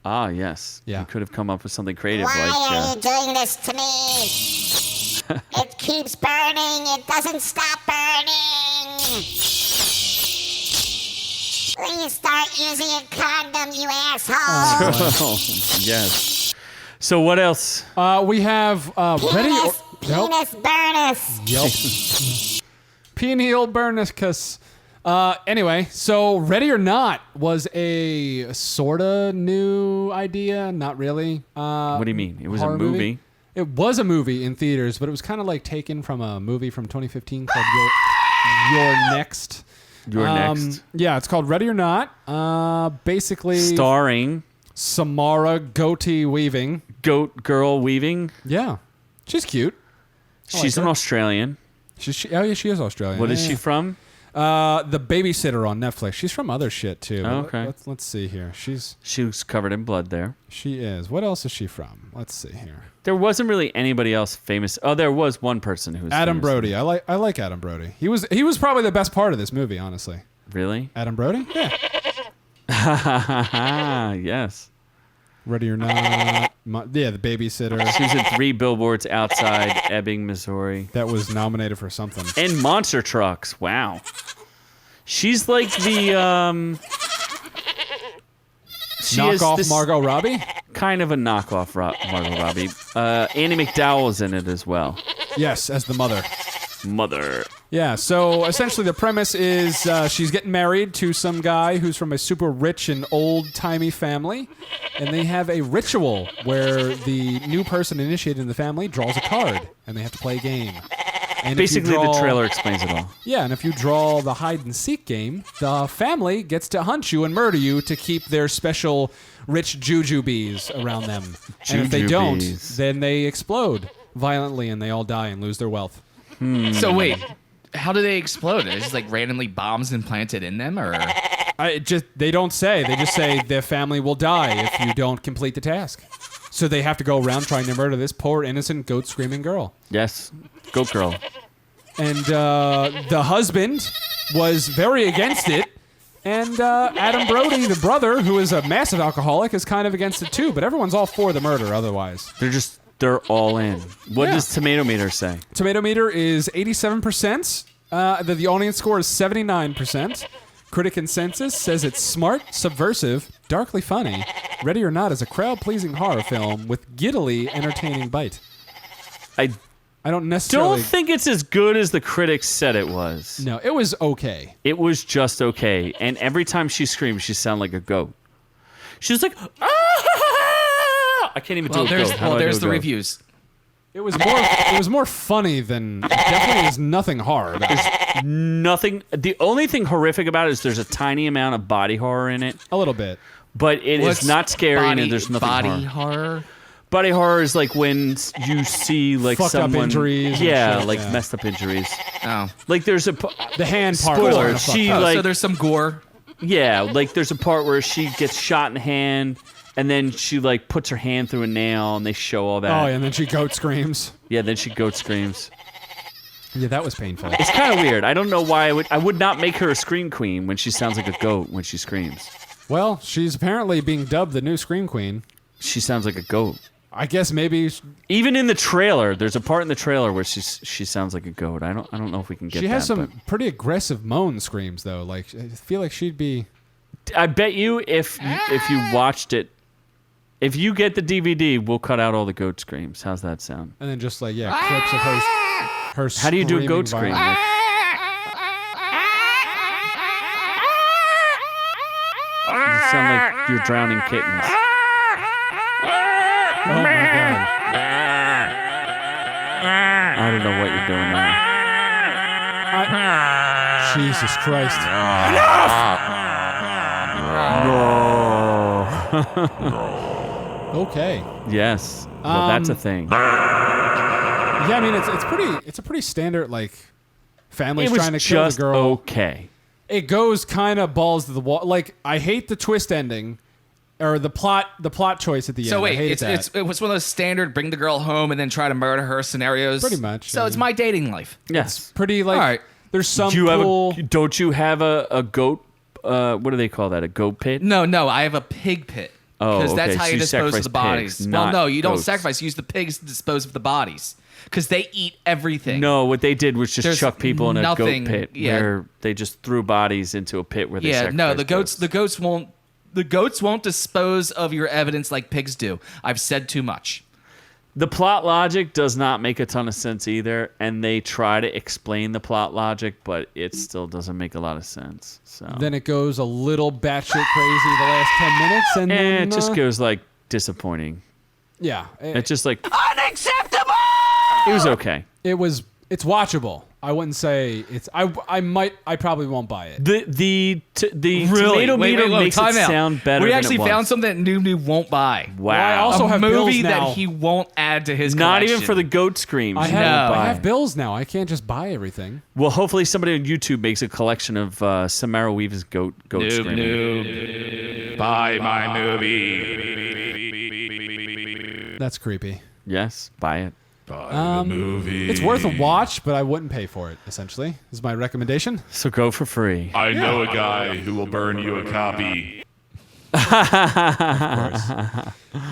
Ah, yes. Yeah. You could have come up with something creative Why like... are you doing this to me? It keeps burning. It doesn't stop burning. Please start using a condom, you asshole. yes. So what else? We have ready or Penis burnus. Yep. Penial burnus. Anyway, so Ready or Not was a sorta new idea. Not really. What do you mean? It was a horror movie. It was a movie in theaters, but it was kind of like taken from a movie from 2015 called Your Next. Your Next. Yeah, it's called Ready or Not. Basically, Starring Samara Goatee Weaving. Goat Girl Weaving. Yeah, she's cute. She's an Australian. She is Australian. What is she from? The Babysitter on Netflix. She's from other shit too. Oh, okay. Let's see here. She was covered in blood there. She is. What else is she from? Let's see here. There wasn't really anybody else famous. Oh, there was one person who was Adam famous. Brody. I like Adam Brody. He was probably the best part of this movie, honestly. Really? Adam Brody? Yeah. Yes. Ready or Not. Yeah, The Babysitter. She was in 3 Billboards Outside Ebbing, Missouri. That was nominated for something. And Monster Trucks. Wow. She's like the Knockoff Margot Robbie? Kind of a knockoff Margot Robbie. Annie McDowell's in it as well. Yes, as the mother. Mother. Yeah, so essentially the premise is she's getting married to some guy who's from a super rich and old-timey family, and they have a ritual where the new person initiated in the family draws a card, and they have to play a game. And basically, the trailer explains it all. Yeah, and if you draw the hide-and-seek game, the family gets to hunt you and murder you to keep their special rich jujubes around them. And if they don't, then they explode violently, and they all die and lose their wealth. So wait, how do they explode? Is it just like randomly bombs implanted in them, or? They don't say. They just say their family will die if you don't complete the task. So they have to go around trying to murder this poor, innocent, goat-screaming girl. Yes, goat girl. And the husband was very against it. And Adam Brody, the brother, who is a massive alcoholic, is kind of against it too. But everyone's all for the murder otherwise. They're all in. What does Tomato Meter say? Tomato Meter is 87%. The audience score is 79%. Critic consensus says it's smart, subversive, darkly funny. Ready or Not is a crowd-pleasing horror film with giddily entertaining bite. I don't necessarily... Don't think it's as good as the critics said it was. No, it was okay. It was just okay. And every time she screamed, she sounded like a goat. She was like, ah! I can't even do a goat. Well, there's the reviews. It was more funny than... Definitely is nothing horror about it. Nothing. The only thing horrific about it is there's a tiny amount of body horror in it. A little bit. But it is not scary and there's nothing body horror. Body horror is like when you see like fucked someone, up injuries. Yeah, like messed up injuries. Oh, like there's a the hand part. Spoiler. So there's some gore. Yeah, like there's a part where she gets shot in the hand, and then she like puts her hand through a nail, and they show all that. Oh, and then she goat screams. Yeah, then she goat screams. Yeah, that was painful. It's kind of weird. I don't know why I would not make her a scream queen when she sounds like a goat when she screams. Well, she's apparently being dubbed the new scream queen. She sounds like a goat. I guess maybe even in the trailer, there's a part in the trailer where she sounds like a goat. I don't know if we can get. She has that, some pretty aggressive moan screams though. Like I feel like she'd be. I bet you if you watched it, if you get the DVD, we'll cut out all the goat screams. How's that sound? And then just like clips of her. How do you do a goat scream? Like, you sound like you're drowning kittens. Oh my god. I don't know what you're doing now. Jesus Christ. No. Okay. Yes. Well, that's a thing. Yeah, I mean it's a pretty standard like families trying to kill the girl. Okay. It goes kind of balls to the wall. Like I hate the twist ending. Or the plot choice at the end. So wait, it was one of those standard bring the girl home and then try to murder her scenarios. Pretty much. So it's my dating life. Yes. It's pretty like. All right. There's some don't you have a goat? What do they call that? A goat pit? No, I have a pig pit. Oh, because okay. that's how So you you dispose of the bodies. pigs, Well, not no, you don't goats. sacrifice. You use the pigs to dispose of the bodies because they eat everything. No, what they did was just There's chuck people in a nothing- goat pit yeah. where they just threw bodies into a pit where they Yeah, no, sacrificed the goats won't. The goats won't dispose of your evidence like pigs do. I've said too much. The plot logic does not make a ton of sense either, and they try to explain the plot logic, but it still doesn't make a lot of sense. So Then it goes a little batshit crazy the last 10 minutes, and then it just goes like disappointing. Yeah, It's just like Unacceptable! it was okay. It's watchable. I wouldn't say it's. I probably won't buy it. The tomato meter makes it sound better. We actually than it found was. something that Noob-Noob won't buy. Wow. Well, I also a have movie bills now. that he won't add to his Not collection. even for the goat screams. I you won't buy. have bills now. I can't just buy everything. Well, hopefully somebody on YouTube makes a collection of Samara Weave's goat screaming. Noob, buy my movie. That's creepy. Yes, buy it. Buy the movie. It's worth a watch, but I wouldn't pay for it. Essentially, is my recommendation. So go for free. I know a guy who will burn you a copy.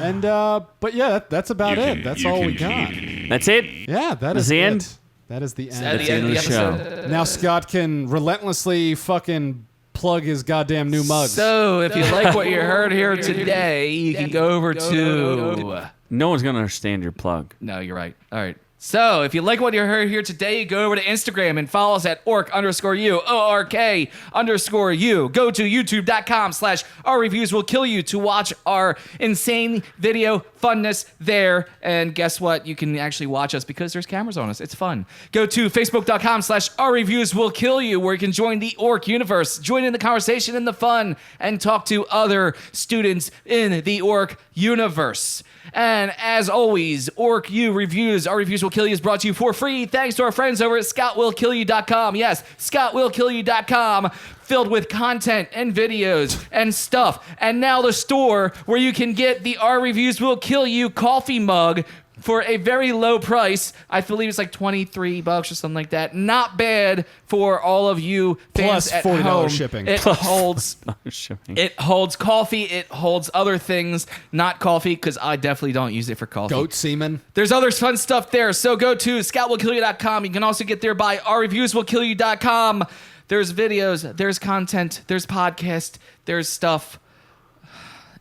And but yeah, that's about it. That's all we got. That's it? Yeah, that is the it. end? That is the end. At the end of the show. episode. Now Scott can relentlessly fucking plug his goddamn new mugs. So if you like what you heard here today, you can go over to... No one's going to understand your plug. No, you're right. All right. So if you like what you heard here today, go over to Instagram and follow us at ork_u, ORK_u. Go to youtube.com/ourreviewswillkillyou to watch our insane video funness there. And guess what? You can actually watch us because there's cameras on us. It's fun. Go to facebook.com/ourreviewswillkillyou where you can join the Ork universe, join in the conversation and the fun, and talk to other students in the Ork universe. And as always, OrkU Reviews, Our Reviews Will Kill You is brought to you for free thanks to our friends over at ScottWillKillYou.com. Yes, ScottWillKillYou.com, filled with content and videos and stuff. And now the store where you can get the Our Reviews Will Kill You coffee mug for a very low price. I believe it's like $23 or something like that. Not bad for all of you fans Plus at $40 home. shipping. It holds Shipping. it holds coffee. It holds other things. Not coffee, because I definitely don't use it for coffee. Goat semen. There's other fun stuff there. So go to ScottWillKillYou.com. You can also get there by OurReviewsWillKillYou.com. There's videos. There's content. There's podcast. There's stuff.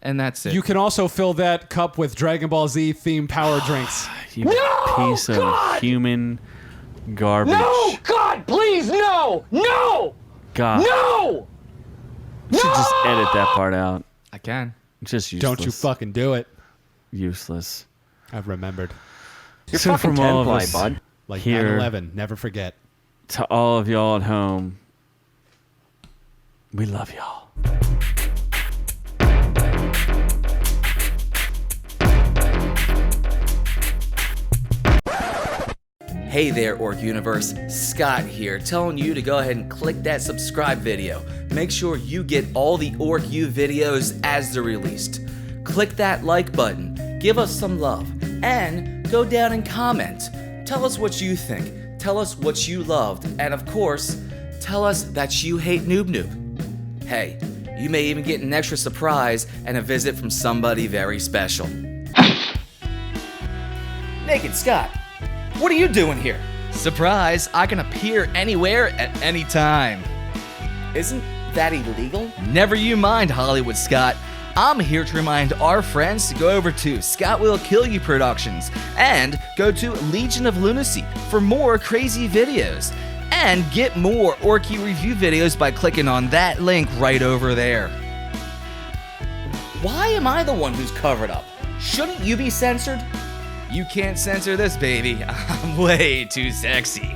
And that's it. You can also fill that cup with Dragon Ball Z themed power drinks. You piece of human garbage. No! God, please, no! No! God. No! You should just edit that part out. I can. Just useless. Don't you fucking do it. Useless. I've remembered. You're So fucking from all of 10 us bud. Like here 9/11, never forget. to all of y'all at home, we love y'all. Hey there, Ork Universe. Scott here, telling you to go ahead and click that subscribe video. Make sure you get all the OrkU videos as they're released. Click that like button, give us some love, and go down and comment. Tell us what you think, tell us what you loved, and of course, tell us that you hate Noob-Noob. Hey, you may even get an extra surprise and a visit from somebody very special. Naked Scott, what are you doing here? Surprise, I can appear anywhere at any time. Isn't that illegal? Never you mind, Hollywood Scott. I'm here to remind our friends to go over to Scott Will Kill You Productions and go to Legion of Lunacy for more crazy videos. And get more OrkU review videos by clicking on that link right over there. Why am I the one who's covered up? Shouldn't you be censored? You can't censor this, baby. I'm way too sexy.